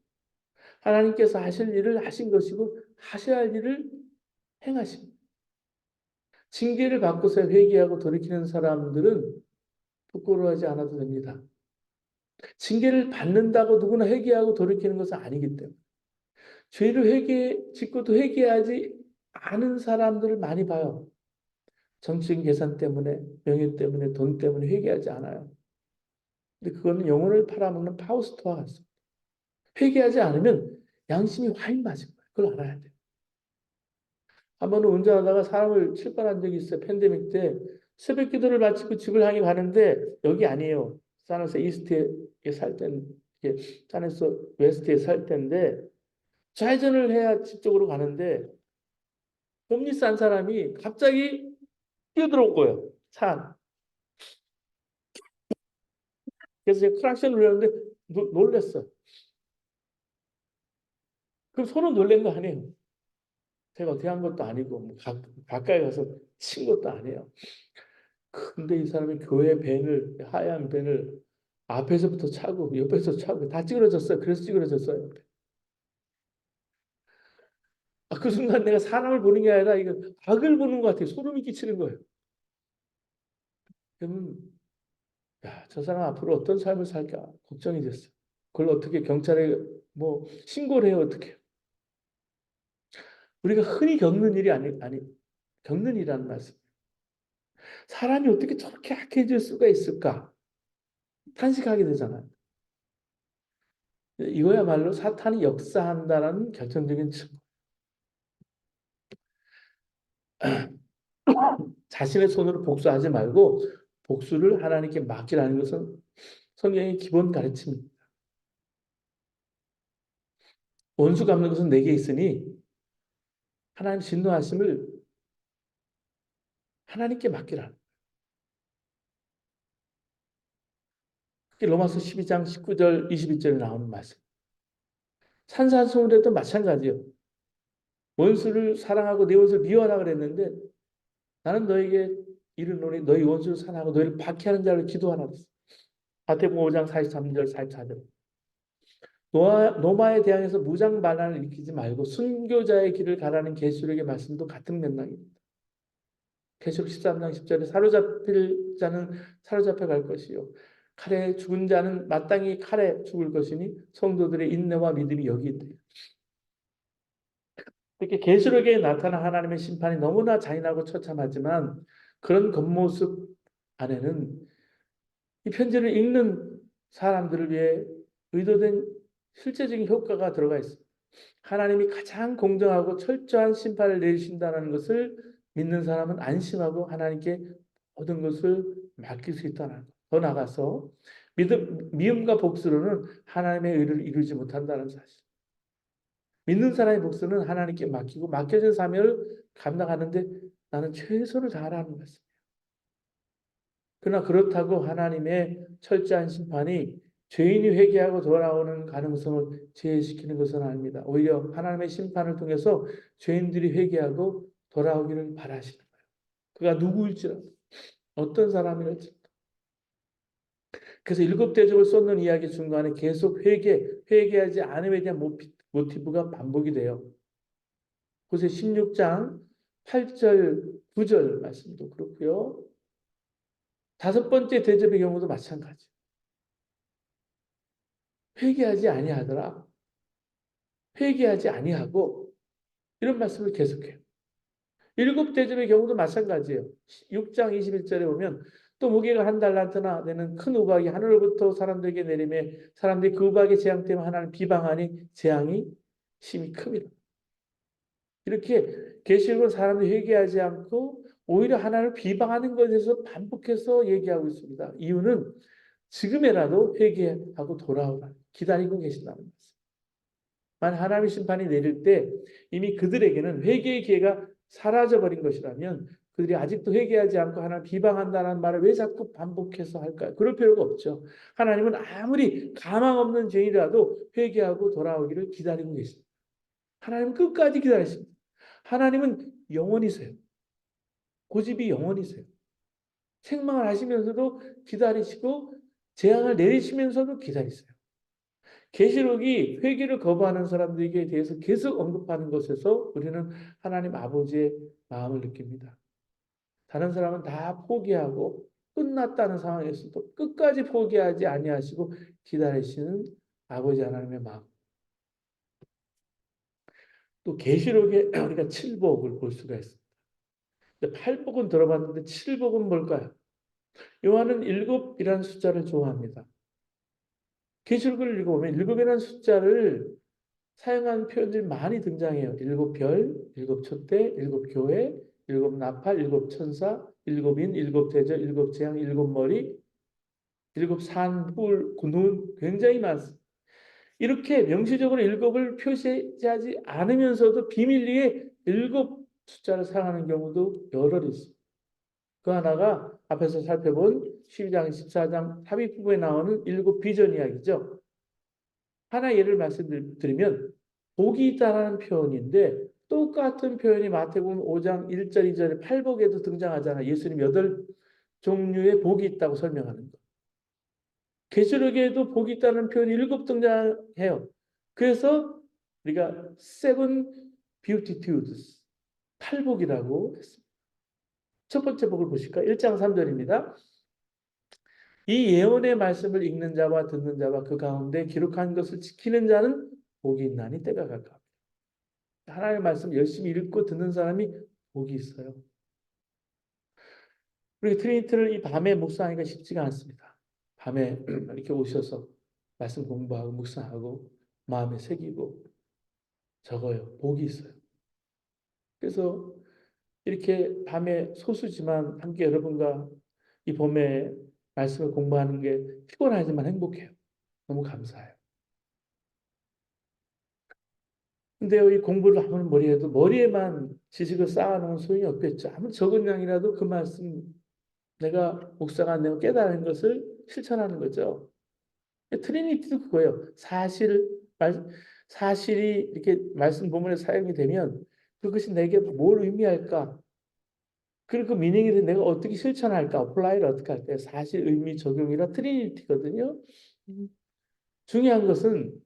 하나님께서 하실 일을 하신 것이고 하셔야 할 일을 행하십니다. 징계를 받고서 회개하고 돌이키는 사람들은 부끄러워하지 않아도 됩니다. 징계를 받는다고 누구나 회개하고 돌이키는 것은 아니기 때문에 죄를 짓고도 회개하지 않은 사람들을 많이 봐요. 정치적인 계산 때문에, 명예 때문에, 돈 때문에 회개하지 않아요. 근데 그거는 영혼을 팔아먹는 파우스트와 같습니다. 회개하지 않으면 양심이 화인 맞은 거예요. 그걸 알아야 돼요. 한 번은 운전하다가 사람을 출발한 적이 있어요. 팬데믹 때 새벽 기도를 마치고 집을 향해 가는데 여기 아니에요. 산에서 이스트에 살 때는 산에서 웨스트에 살 때인데 좌회전을 해야 집 쪽으로 가는데 홈리스 한 사람이 갑자기 뛰어들어온 거예요. 차 안. 그래서 제가 크락션 눌렀는데 놀랬어요. 그럼 서로 놀란 거 아니에요. 제가 어떻게 한 것도 아니고 뭐 가까이 가서 친 것도 아니에요. 근데 이 사람이 교회 밴을 하얀 밴을 앞에서부터 차고 옆에서 차고 다 찌그러졌어요. 그래서 찌그러졌어요. 그 순간 내가 사람을 보는 게 아니라 이거 악을 보는 것 같아요. 소름이 끼치는 거예요. 그러면 저 사람 앞으로 어떤 삶을 살까 걱정이 됐어요. 그걸 어떻게 경찰에 뭐 신고를 해요 어떻게? 우리가 흔히 겪는 일이 아니 겪는 일이라는 말씀. 사람이 어떻게 저렇게 악해질 수가 있을까? 탄식하게 되잖아요. 이거야말로 사탄이 역사한다라는 결정적인 증거. 자신의 손으로 복수하지 말고 복수를 하나님께 맡기라는 것은 성경의 기본 가르침입니다. 원수 갚는 것은 내게 있으니 하나님 진노하심을 하나님께 맡기라. 그게 로마서 12장 19절 22절에 나오는 말씀. 산산수훈에도 마찬가지예요. 원수를 사랑하고 내 원수를 미워하라 그랬는데 나는 너에게 이르노니 너희 원수를 사랑하고 너희를 박해하는 자를 기도하라 그랬어. 마태복음 5장 43절 44절. 노마에 대항해서 무장반란을 일으키지 말고 순교자의 길을 가라는 계시록의 말씀도 같은 맥락입니다. 계시록 13장 10절에 사로잡힐 자는 사로잡혀 갈 것이요 칼에 죽은 자는 마땅히 칼에 죽을 것이니 성도들의 인내와 믿음이 여기 있다. 이렇게 계시록에 나타난 하나님의 심판이 너무나 잔인하고 처참하지만 그런 겉모습 안에는 이 편지를 읽는 사람들을 위해 의도된 실제적인 효과가 들어가 있습니다. 하나님이 가장 공정하고 철저한 심판을 내리신다는 것을 믿는 사람은 안심하고 하나님께 모든 것을 맡길 수 있다는 것. 더 나아가서 미움과 복수로는 하나님의 의를 이루지 못한다는 사실. 믿는 사람의 복수는 하나님께 맡기고 맡겨진 사명을 감당하는데 나는 최선을 다하라는 것입니다. 그러나 그렇다고 하나님의 철저한 심판이 죄인이 회개하고 돌아오는 가능성을 제외시키는 것은 아닙니다. 오히려 하나님의 심판을 통해서 죄인들이 회개하고 돌아오기를 바라시는 거예요. 그가 누구일지라도 어떤 사람일지 그래서 일곱 대접을 쏟는 이야기 중간에 계속 회개하지 않음에 대한 모티브가 반복이 돼요. 그래서 16장 8절, 9절 말씀도 그렇고요. 다섯 번째 대접의 경우도 마찬가지. 회개하지 아니하더라. 회개하지 아니하고 이런 말씀을 계속해요. 일곱 대접의 경우도 마찬가지예요. 6장 21절에 보면 또 무게가 한 달란트나 되는 큰 우박이 하늘로부터 사람들에게 내리매 사람들이 그 우박의 재앙 때문에 하나님 비방하니 재앙이 심히 큽니다. 이렇게 계시록은 사람들이 회개하지 않고 오히려 하나님을 비방하는 것에서 반복해서 얘기하고 있습니다. 이유는 지금이라도 회개하고 돌아오라 기다리고 계신다는 말씀. 만 하나님의 심판이 내릴 때 이미 그들에게는 회개의 기회가 사라져버린 것이라면 그들이 아직도 회개하지 않고 하나님을 비방한다는 말을 왜 자꾸 반복해서 할까요? 그럴 필요가 없죠. 하나님은 아무리 가망 없는 죄인이라도 회개하고 돌아오기를 기다리고 계십니다. 하나님은 끝까지 기다리십니다. 하나님은 영원히세요. 고집이 영원히세요. 생망을 하시면서도 기다리시고 재앙을 내리시면서도 기다리세요. 계시록이 회개를 거부하는 사람들에게 대해서 계속 언급하는 것에서 우리는 하나님 아버지의 마음을 느낍니다. 다른 사람은 다 포기하고 끝났다는 상황에서도 끝까지 포기하지 아니하시고 기다리시는 아버지 하나님의 마음. 또 계시록에 우리가 칠복을 볼 수가 있습니다. 팔복은 들어봤는데 칠복은 뭘까요? 요한은 일곱이라는 숫자를 좋아합니다. 계시록을 읽어보면 일곱이라는 숫자를 사용한 표현들이 많이 등장해요. 일곱 별, 일곱 촛대, 일곱 교회, 일곱 나팔, 일곱 천사, 일곱 인, 일곱 대저, 일곱 재앙, 일곱 머리, 일곱 산, 뿔, 군운 굉장히 많습니다. 이렇게 명시적으로 일곱을 표시하지 않으면서도 비밀리에 일곱 숫자를 사용하는 경우도 여러 있습니다. 그 하나가 앞에서 살펴본 12장, 14장 삽입부에 나오는 일곱 비전 이야기죠. 하나 예를 말씀드리면 복이 있다는 표현인데 똑같은 표현이 마태복음 5장 1절, 2절에 팔복에도 등장하잖아요. 예수님 8종류의 복이 있다고 설명하는 것. 계시록에도 복이 있다는 표현이 7 등장해요. 그래서 우리가 seven beatitudes, 팔복이라고 했습니다. 첫 번째 복을 보실까요? 1장 3절입니다. 이 예언의 말씀을 읽는 자와 듣는 자와 그 가운데 기록한 것을 지키는 자는 복이 있나니 때가 가까워. 하나님의 말씀 열심히 읽고 듣는 사람이 복이 있어요. 우리 트리니티를 이 밤에 묵상하기가 쉽지가 않습니다. 밤에 이렇게 오셔서 말씀 공부하고 묵상하고 마음에 새기고 적어요. 복이 있어요. 그래서 이렇게 밤에 소수지만 함께 여러분과 이 봄에 말씀을 공부하는 게 피곤하지만 행복해요. 너무 감사해요. 근데 이 공부를 아무리 머리에도 머리에만 지식을 쌓아놓은 소용이 없겠죠. 아무리 적은 양이라도 그 말씀 내가 묵상한 내용 깨달은 것을 실천하는 거죠. 트리니티도 그거예요. 사실이 이렇게 말씀 본문에 사용이 되면 그것이 내게 뭘 의미할까? 그리고 그 미닝이 내가 어떻게 실천할까? 어플라이를 어떻게 할까? 사실, 의미, 적용이라 트리니티거든요. 중요한 것은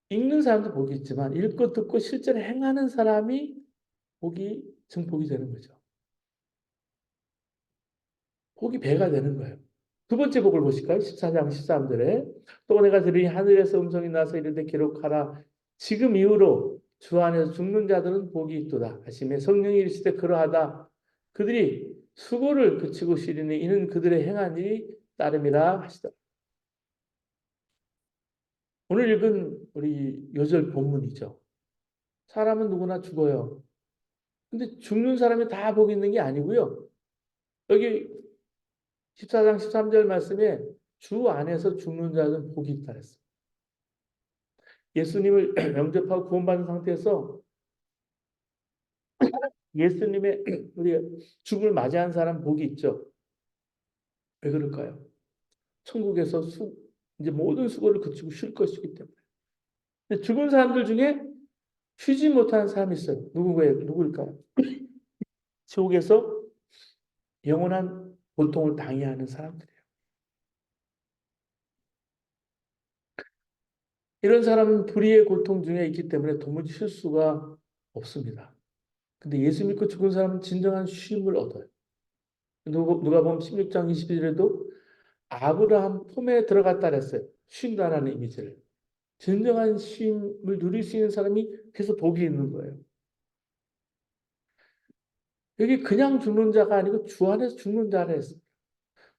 읽는 사람도 복이 있지만 읽고 듣고 실제로 행하는 사람이 증복이 되는 거죠. 복이 배가 되는 거예요. 두 번째 복을 보실까요? 14장 13절에 또 내가 들으니 하늘에서 음성이 나서 이르되 기록하라 지금 이후로 주 안에서 죽는 자들은 복이 있도다 하시매 성령이 이르시되 그러하다 그들이 수고를 그치고 쉬리니 이는 그들의 행한 일이 따름이라 하시더라. 오늘 읽은 우리 요절 본문이죠. 사람은 누구나 죽어요. 근데 죽는 사람이 다 복이 있는 게 아니고요. 여기 14장 13절 말씀에 주 안에서 죽는 자는 복이 있다 했어요. 예수님을 영접하고 구원받은 상태에서 예수님의 우리 죽음을 맞이한 사람 복이 있죠. 왜 그럴까요? 천국에서 이제 모든 수고를 그치고 쉴 것이기 때문에. 근데 죽은 사람들 중에 쉬지 못하는 사람이 있어요. 누구일까요? 지옥에서 영원한 고통을 당해야 하는 사람들이에요. 이런 사람은 불의의 고통 중에 있기 때문에 도무지 쉴 수가 없습니다. 근데 예수 믿고 죽은 사람은 진정한 쉼을 얻어요. 누가복음 16장 21절에도 아브라함 품에 들어갔다 그랬어요. 쉰다라는 이미지를. 진정한 쉼을 누릴 수 있는 사람이 그래서 복이 있는 거예요. 여기 그냥 죽는 자가 아니고 주 안에서 죽는 자라 했습니다.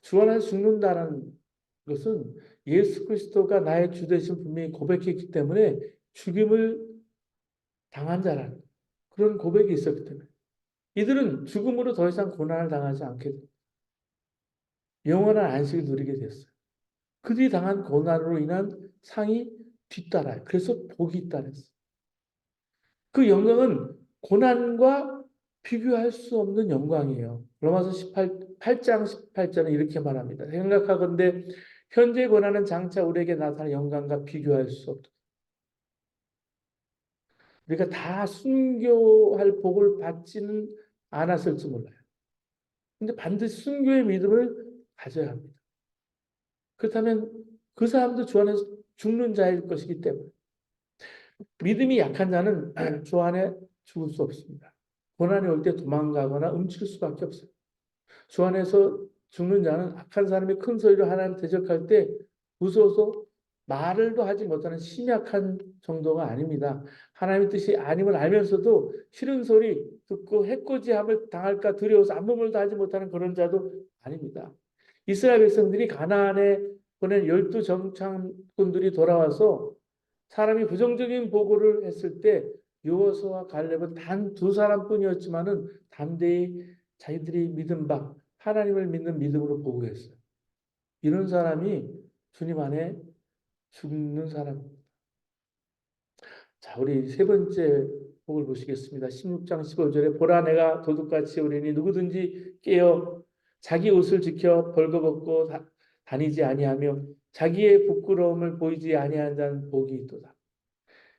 주 안에서 죽는다는 것은 예수 그리스도가 나의 주 되신 분명히 고백했기 때문에 죽임을 당한 자라는 그런 고백이 있었기 때문에 이들은 죽음으로 더 이상 고난을 당하지 않게 됩니다. 영원한 안식을 누리게 됐어요. 그들이 당한 고난으로 인한 상이 뒤따라요. 그래서 복이 있다 그랬어요. 그 영광은 고난과 비교할 수 없는 영광이에요. 로마서 8장 18절은 이렇게 말합니다. 생각하건대 현재 고난은 장차 우리에게 나타날 영광과 비교할 수 없다. 우리가 다 순교할 복을 받지는 않았을지 몰라요. 근데 반드시 순교의 믿음을 가져야 합니다. 그렇다면 그 사람도 주 안에서 죽는 자일 것이기 때문에 믿음이 약한 자는 주 안에 죽을 수 없습니다. 고난이 올 때 도망가거나 움츠릴 수밖에 없어요. 주 안에서 죽는 자는 악한 사람이 큰 소리로 하나님 대적할 때 무서워서 말을도 하지 못하는 심약한 정도가 아닙니다. 하나님의 뜻이 아님을 알면서도 싫은 소리 듣고 해코지함을 당할까 두려워서 아무 말도 하지 못하는 그런 자도 아닙니다. 이스라엘 백성들이 가나안에 보낸 12 정탐꾼들이 돌아와서 사람이 부정적인 보고를 했을 때 여호수아와 갈렙은 단 2사람뿐이었지만은 담대히 자기들이 믿은 바 하나님을 믿는 믿음으로 보고했어요. 이런 사람이 주님 안에 죽는 사람입니다. 자, 우리 세 번째 복을 보시겠습니다. 16장 15절에 보라 내가 도둑같이 오리니 누구든지 깨어 자기 옷을 지켜 벌거벗고 다니지 아니하며 자기의 부끄러움을 보이지 아니한 자는 복이 있도다.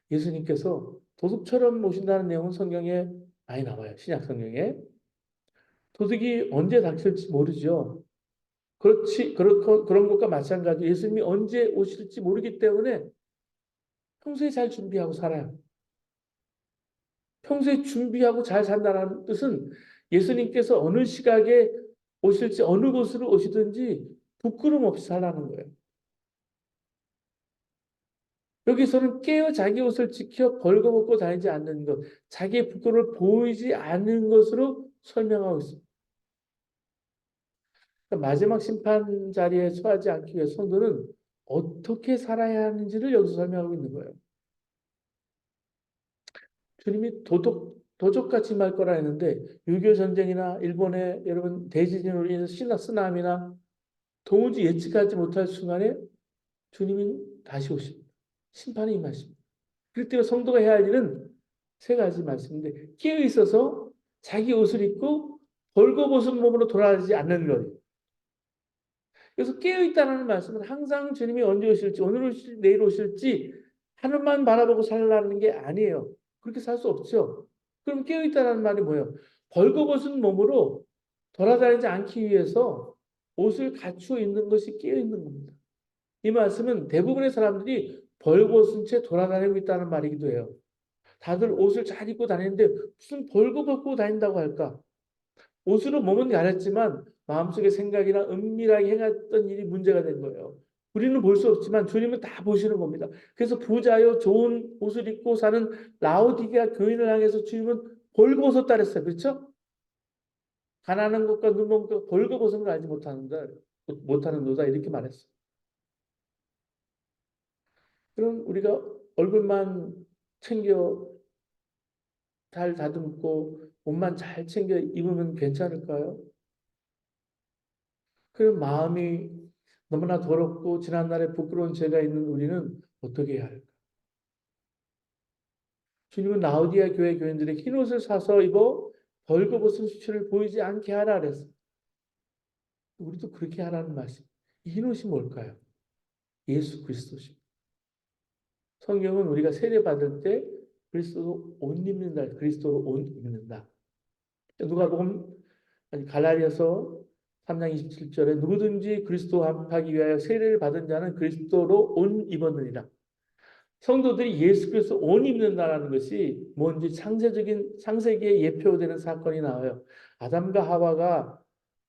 예수님께서 도둑처럼 오신다는 내용은 성경에 많이 나와요. 신약 성경에. 도둑이 언제 닥칠지 모르죠. 그런 것과 마찬가지로 예수님이 언제 오실지 모르기 때문에 평소에 잘 준비하고 살아요. 평소에 준비하고 잘 산다는 뜻은 예수님께서 어느 시각에 오실지 어느 곳으로 오시든지 부끄럼 없이 살라는 거예요. 여기서는 깨어 자기 옷을 지켜 벌거벗고 다니지 않는 것, 자기의 부끄러움을 보이지 않는 것으로 설명하고 있습니다. 그러니까 마지막 심판 자리에 처하지 않기 위해 성도는 어떻게 살아야 하는지를 여기서 설명하고 있는 거예요. 주님이 도적같이 말 거라 했는데 6.25 전쟁이나 일본의 여러분 대지진으로 인해서 쓰나미나 도무지 예측하지 못할 순간에 주님이 다시 오십니다. 심판이 임하십니다. 그럴 때 성도가 해야 할 일은 세 가지 말씀인데 깨어 있어서 자기 옷을 입고 벌거벗은 몸으로 돌아가지 않는 것. 그래서 깨어 있다는 말씀은 항상 주님이 언제 오실지 오늘 오실지 내일 오실지 하늘만 바라보고 살라는 게 아니에요. 그렇게 살 수 없죠. 그럼 깨어 있다는 말이 뭐예요? 벌거벗은 몸으로 돌아다니지 않기 위해서 옷을 갖추어 있는 것이 깨어 있는 겁니다. 이 말씀은 대부분의 사람들이 벌거벗은 채 돌아다니고 있다는 말이기도 해요. 다들 옷을 잘 입고 다니는데 무슨 벌거벗고 다닌다고 할까? 옷으로 몸은 가렸지만 마음속의 생각이나 은밀하게 행했던 일이 문제가 된 거예요. 우리는 볼 수 없지만 주님은 다 보시는 겁니다. 그래서 부자요 좋은 옷을 입고 사는 라오디게아 교인을 향해서 주님은 벌거벗었다 그랬어요. 그렇죠? 가난한 것과 눈먼 것 벌거벗은 걸 알지 못하는 노다 이렇게 말했어요. 그럼 우리가 얼굴만 챙겨 잘 다듬고 옷만 잘 챙겨 입으면 괜찮을까요? 그 마음이 너무나 더럽고 지난날에 부끄러운 죄가 있는 우리는 어떻게 해야 할까? 주님은 라오디아 교회 교인들의 흰 옷을 사서 입어 벌거벗은 수치를 보이지 않게 하라 그랬어요. 우리도 그렇게 하라는 말씀. 이 흰 옷이 뭘까요? 예수 그리스도십니다. 성경은 우리가 세례받을 때 그리스도로 옷 입는다. 그리스도로 옷 입는다. 누가복음 아니 갈라디아서 3장 27절에 누구든지 그리스도 합하기 위하여 세례를 받은 자는 그리스도로 옷 입었느니라. 성도들이 예수 그리스도 옷 입는다라는 것이 뭔지 창세기에 예표되는 사건이 나와요. 아담과 하와가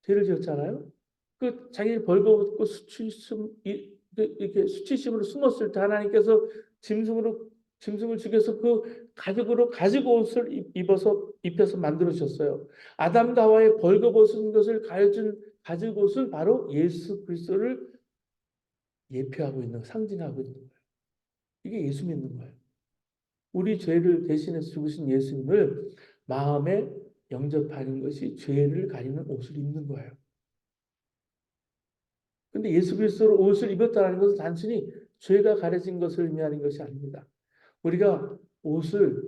죄를 지었잖아요. 그 자기를 벌거벗고 이렇게 수치심으로 숨었을 때 하나님께서 짐승을 죽여서 그 가죽으로 가죽 옷을 입혀서 만들어 주셨어요. 아담과 하와의 벌거벗은 것을 가진 가죽 옷은 바로 예수 그리스도를 예표하고 있는 상징하고 있는 거예요. 이게 예수 믿는 거예요. 우리 죄를 대신해서 죽으신 예수님을 마음에 영접하는 것이 죄를 가리는 옷을 입는 거예요. 근데 예수 그리스도로 옷을 입었다는 것은 단순히 죄가 가려진 것을 의미하는 것이 아닙니다. 우리가 옷을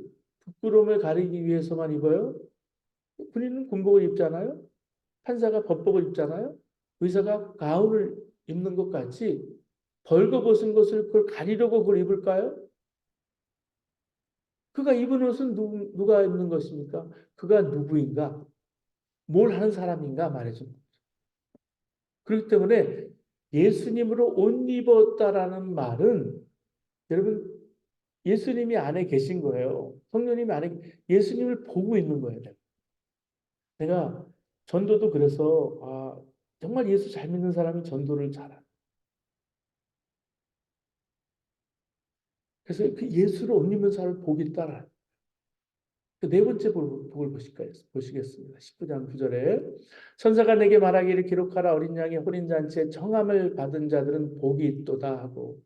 부끄러움을 가리기 위해서만 입어요? 군인은 군복을 입잖아요. 판사가 법복을 입잖아요. 의사가 가운을 입는 것 같이 벌거벗은 것을 그걸 가리려고 그걸 입을까요? 그가 입은 옷은 누가 입는 것입니까? 그가 누구인가? 뭘 하는 사람인가 말해줍니다. 그렇기 때문에 예수님으로 옷 입었다라는 말은 여러분 예수님이 안에 계신 거예요. 성령님이 안에 예수님을 보고 있는 거예요. 내가 전도도 그래서 정말 예수 잘 믿는 사람이 전도를 잘하. 그래서 그 예수를 옷 입는 사람을 복이 따라. 네 번째 복을 보시겠습니다. 19장 9절에 천사가 내게 말하기를 기록하라 어린 양의 혼인잔치에 청함을 받은 자들은 복이 있도다 하고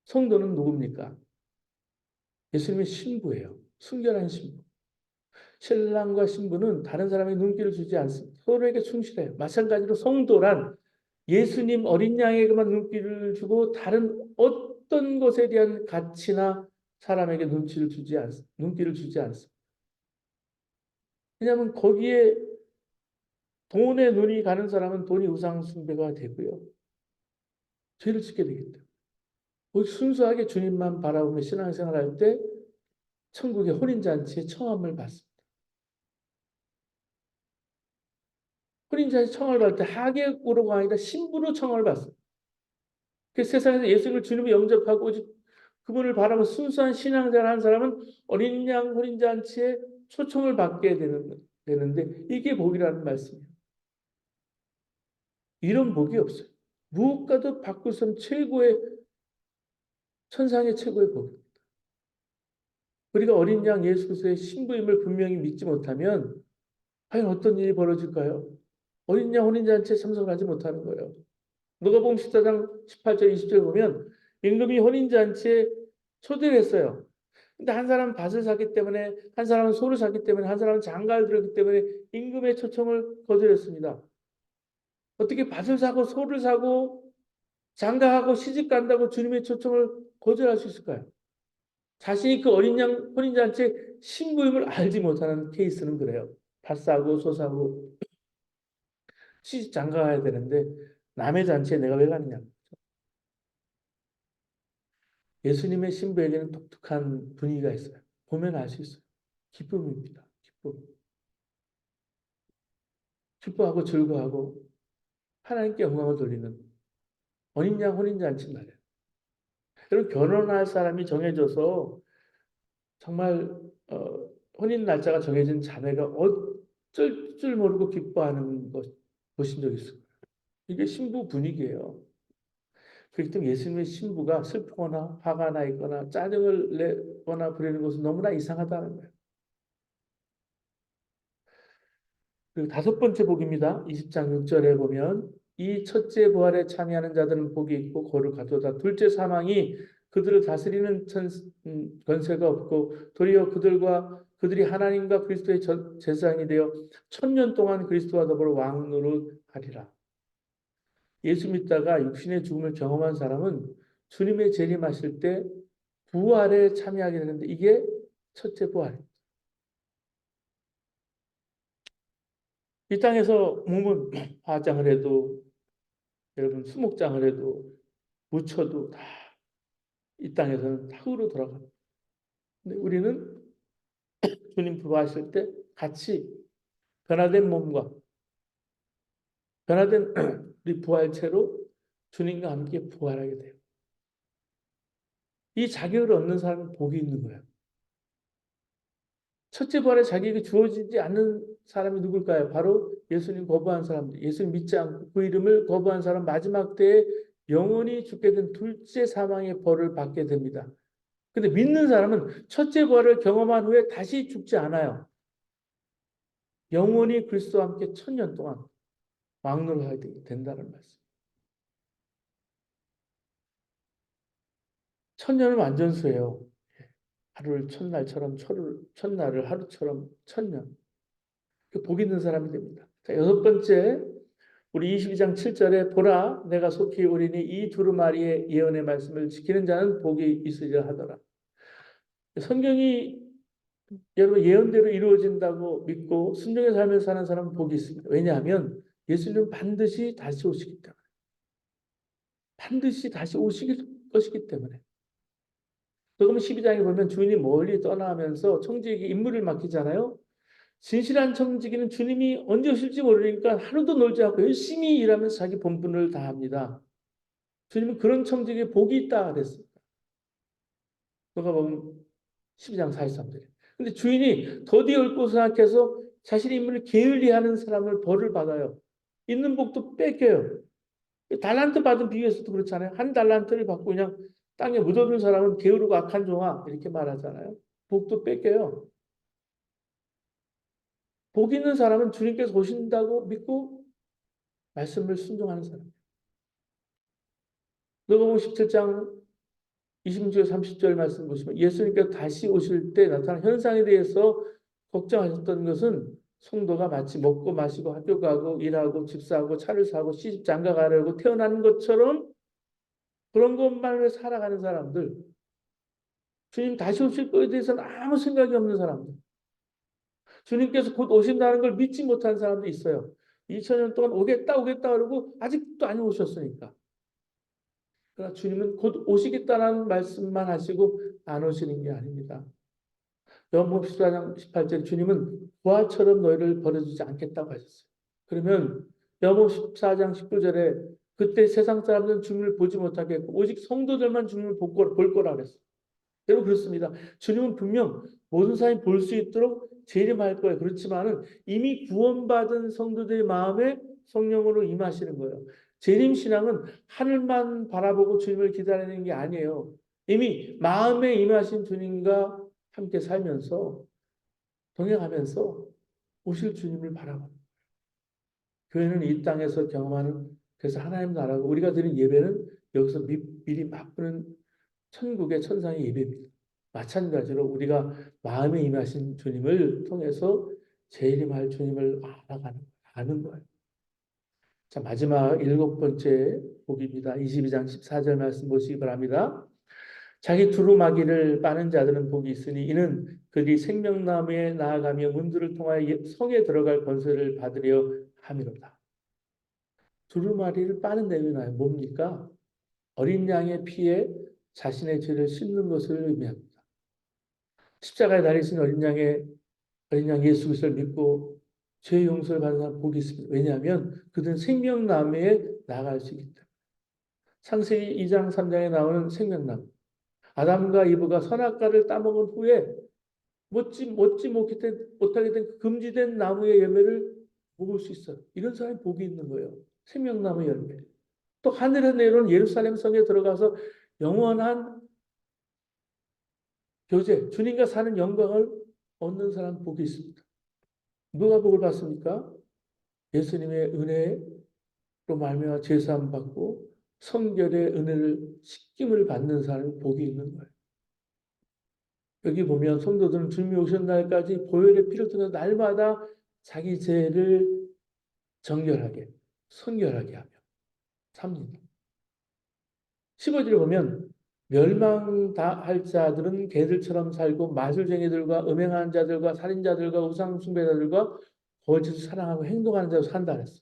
성도는 누굽니까? 예수님의 신부예요. 순결한 신부. 신랑과 신부는 다른 사람의 눈길을 주지 않습니다. 서로에게 충실해요. 마찬가지로 성도란 예수님 어린 양에게만 눈길을 주고 다른 어떤 것에 대한 가치나 사람에게 눈길을 주지 않습니다. 왜냐하면 거기에 돈에 눈이 가는 사람은 돈이 우상 숭배가 되고요. 죄를 짓게 되기 때문에. 순수하게 주님만 바라보며 신앙생활할 때 천국의 혼인잔치에 청함을 받습니다. 혼인잔치 청함을 받을 때 하객으로가 아니라 신부로 청함을 받습니다. 그 세상에서 예수님을 주님을 영접하고 오직 그분을 바라보며 순수한 신앙생활을 하는 사람은 어린 양 혼인잔치에 초청을 받게 되는데 이게 복이라는 말씀이에요. 이런 복이 없어요. 무엇과도 바꿀 수 없는 천상의 최고의 복입니다. 우리가 어린 양 예수 그리스도의 신부임을 분명히 믿지 못하면 과연 어떤 일이 벌어질까요? 어린 양 혼인잔치에 참석을 하지 못하는 거예요. 누가복음 14장 18절 20절 보면 임금이 혼인잔치에 초대를 했어요. 근데 한 사람은 밭을 샀기 때문에 한 사람은 소를 샀기 때문에 한 사람은 장가를 들었기 때문에 임금의 초청을 거절했습니다. 어떻게 밭을 사고 소를 사고 장가하고 시집 간다고 주님의 초청을 거절할 수 있을까요? 자신이 그 어린 양 혼인잔치의 신부임을 알지 못하는 케이스는 그래요. 밭 사고 소 사고 시집 장가 가야 되는데 남의 잔치에 내가 왜 가느냐. 예수님의 신부에게는 독특한 분위기가 있어요. 보면 알 수 있어요. 기쁨입니다. 기쁨. 기뻐하고 즐거워하고 하나님께 영광을 돌리는 어린 양 혼인잔치 말이에요. 여러분 결혼할 사람이 정해져서 정말 혼인 날짜가 정해진 자매가 어쩔 줄 모르고 기뻐하는 것 보신 적 있어요? 이게 신부 분위기예요. 그렇기 때문에 예수님의 신부가 슬프거나 화가 나 있거나 짜증을 내거나 그러는 것은 너무나 이상하다는 거예요. 그리고 다섯 번째 복입니다. 20장 6절에 보면 이 첫째 부활에 참여하는 자들은 복이 있고 거룩하도다. 둘째 사망이 그들을 다스리는 권세가 없고 도리어 그들이 하나님과 그리스도의 제사장이 되어 1000년 동안 그리스도와 더불어 왕노릇하리라. 예수 믿다가 육신의 죽음을 경험한 사람은 주님의 재림하실 때 부활에 참여하게 되는데 이게 첫째 부활입니다. 이 땅에서 몸은 화장을 해도 여러분 수목장을 해도 묻혀도 다 이 땅에서는 다 흙으로 돌아갑니다. 근데 우리는 주님 부활하실 때 같이 변화된 몸과 변화된 우리 부활체로 주님과 함께 부활하게 돼요. 이 자격을 얻는 사람은 복이 있는 거예요. 첫째 부활의 자격이 주어지지 않는 사람이 누굴까요? 바로 예수님 거부한 사람들, 예수님 믿지 않고 그 이름을 거부한 사람, 마지막 때에 영원히 죽게 된 둘째 사망의 벌을 받게 됩니다. 근데 믿는 사람은 첫째 부활을 경험한 후에 다시 죽지 않아요. 영원히 그리스도와 함께 1000년 동안 왕노를 하게 된다는 말씀. 1000년은 완전수예요. 하루를 천날처럼, 천날을 하루처럼 1000년. 복 있는 사람이 됩니다. 자, 여섯 번째, 우리 22장 7절에 보라 내가 속히 오리니 이 두루마리의 예언의 말씀을 지키는 자는 복이 있으리라 하더라. 성경이 여러분 예언대로 이루어진다고 믿고 순종의 삶을 사는 사람은 복이 있습니다. 왜냐하면 예수님은 반드시 다시 오시기 때문에. 반드시 다시 오실 것이기 때문에. 그러면 12장에 보면 주인이 멀리 떠나면서 청지에게 임무를 맡기잖아요. 진실한 청지기는 주님이 언제 오실지 모르니까 하루도 놀지 않고 열심히 일하면서 자기 본분을 다합니다. 주님은 그런 청지기에 복이 있다 그랬습니다. 누가 보면 12장 43절에. 근데 주인이 더디 옳고 생각해서 자신의 임무를 게을리하는 사람을 벌을 받아요. 있는 복도 뺏겨요. 달란트 받은 비유에서도 그렇잖아요. 한 달란트를 받고 그냥 땅에 묻어둔 사람은 게으르고 악한 종아 이렇게 말하잖아요. 복도 뺏겨요. 복 있는 사람은 주님께서 오신다고 믿고 말씀을 순종하는 사람. 누가복음 17장 20절 30절 말씀 보시면 예수님께서 다시 오실 때 나타난 현상에 대해서 걱정하셨던 것은 성도가 마치 먹고 마시고 학교 가고 일하고 집 사고 차를 사고 시집 장가 가려고 태어나는 것처럼 그런 것만을 살아가는 사람들, 주님 다시 오실 것에 대해서는 아무 생각이 없는 사람들, 주님께서 곧 오신다는 걸 믿지 못한 사람도 있어요. 2000년 동안 오겠다 오겠다 그러고 아직도 안 오셨으니까. 그러나 주님은 곧 오시겠다는 말씀만 하시고 안 오시는 게 아닙니다. 요한복음 14장 18절 주님은 부하처럼 너희를 버려두지 않겠다고 하셨어요. 그러면 요한복음 14장 19절에 그때 세상 사람들은 주님을 보지 못하겠고 오직 성도들만 주님을 볼 거라 그랬어요. 여러분 그렇습니다. 주님은 분명 모든 사람이 볼 수 있도록 재림할 거예요. 그렇지만은 이미 구원받은 성도들의 마음에 성령으로 임하시는 거예요. 재림 신앙은 하늘만 바라보고 주님을 기다리는 게 아니에요. 이미 마음에 임하신 주님과 함께 살면서 동행하면서 오실 주님을 바라보는 교회는 이 땅에서 경험하는 그래서 하나님 나라고 우리가 드린 예배는 여기서 미리 맛보는 천국의 천상의 예배입니다. 마찬가지로 우리가 마음에 임하신 주님을 통해서 재림할 주님을 아는 거예요. 자, 마지막 일곱 번째 복입니다. 22장 14절 말씀 보시기 바랍니다. 자기 두루마기를 빠는 자들은 복이 있으니 이는 그들이 생명나무에 나아가며 문들을 통하여 성에 들어갈 권세를 받으려 함이로다. 두루마리를 빠는 내용이 나요. 뭡니까? 어린 양의 피에 자신의 죄를 씻는 것을 의미합니다. 십자가에 달리신 어린 양 예수 그리스도를 믿고 죄 용서를 받는 사람 복이 있습니다. 왜냐하면 그들은 생명나무에 나갈 수 있기 때문에. 창세기 2장 3장에 나오는 생명나무. 아담과 이브가 선악과를 따먹은 후에 먹지 못하게 된 그 금지된 나무의 열매를 먹을 수 있어요. 이런 사람이 복이 있는 거예요. 생명나무 열매. 또 하늘에 내려온 예루살렘 성에 들어가서 영원한 교제, 주님과 사는 영광을 얻는 사람 복이 있습니다. 누가 복을 받습니까? 예수님의 은혜로 말미암아 제사함 받고 성결의 은혜를 씻김을 받는 사람이 복이 있는 거예요. 여기 보면 성도들은 주님이 오신 날까지 보혈의 피를 통해 날마다 자기 죄를 정결하게, 성결하게 하며 삽니다. 15절에 보면 멸망할 자들은 개들처럼 살고 마술쟁이들과 음행하는 자들과 살인자들과 우상 숭배자들과 거짓을 사랑하고 행동하는 자로 산다 그랬어요.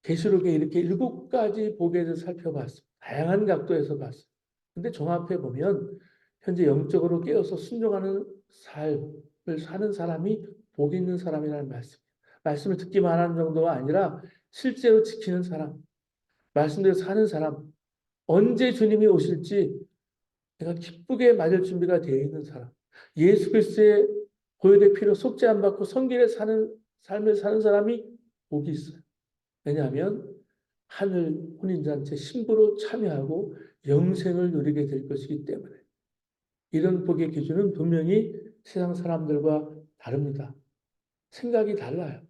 계시록에 이렇게 7가지 복에 대해서 살펴봤습니다. 다양한 각도에서 봤어요. 근데 종합해 보면 현재 영적으로 깨어서 순종하는 삶을 사는 사람이 복 있는 사람이라는 말씀이에요. 말씀을 듣기만 하는 정도가 아니라 실제로 지키는 사람, 말씀대로 사는 사람, 언제 주님이 오실지 내가 기쁘게 맞을 준비가 되어 있는 사람, 예수 그리스도의 보혈의 피로 속죄 안 받고 성결에 사는 삶을 사는 사람이 복이 있어요. 왜냐하면 하늘 혼인잔치 신부로 참여하고 영생을 누리게 될 것이기 때문에 이런 복의 기준은 분명히 세상 사람들과 다릅니다. 생각이 달라요.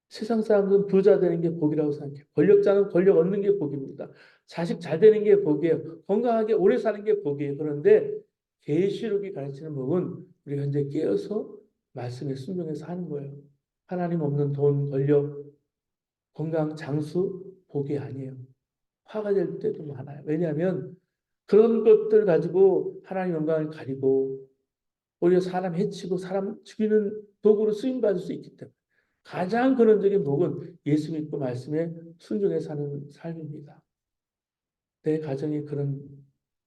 세상 사람들은 부자 되는 게 복이라고 생각해요. 권력자는 권력 얻는 게 복입니다. 자식 잘 되는 게 복이에요. 건강하게 오래 사는 게 복이에요. 그런데 계시록이 가르치는 복은 우리가 현재 깨어서 말씀에 순종해서 하는 거예요. 하나님 없는 돈, 권력, 건강, 장수 복이 아니에요. 화가 될 때도 많아요. 왜냐하면 그런 것들 가지고 하나님 영광을 가리고 오히려 사람 해치고 사람 죽이는 도구로 쓰임받을 수 있기 때문에 가장 근원적인 복은 예수 믿고 말씀에 순종해 사는 삶입니다. 내 가정이 그런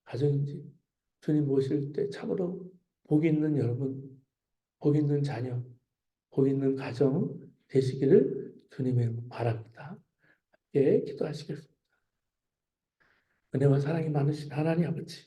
가정인지 주님 모실 때 참으로 복 있는 여러분, 복 있는 자녀, 복 있는 가정 되시기를 주님의 이름으로 바랍니다. 예, 기도하시겠습니다. 은혜와 사랑이 많으신 하나님 아버지,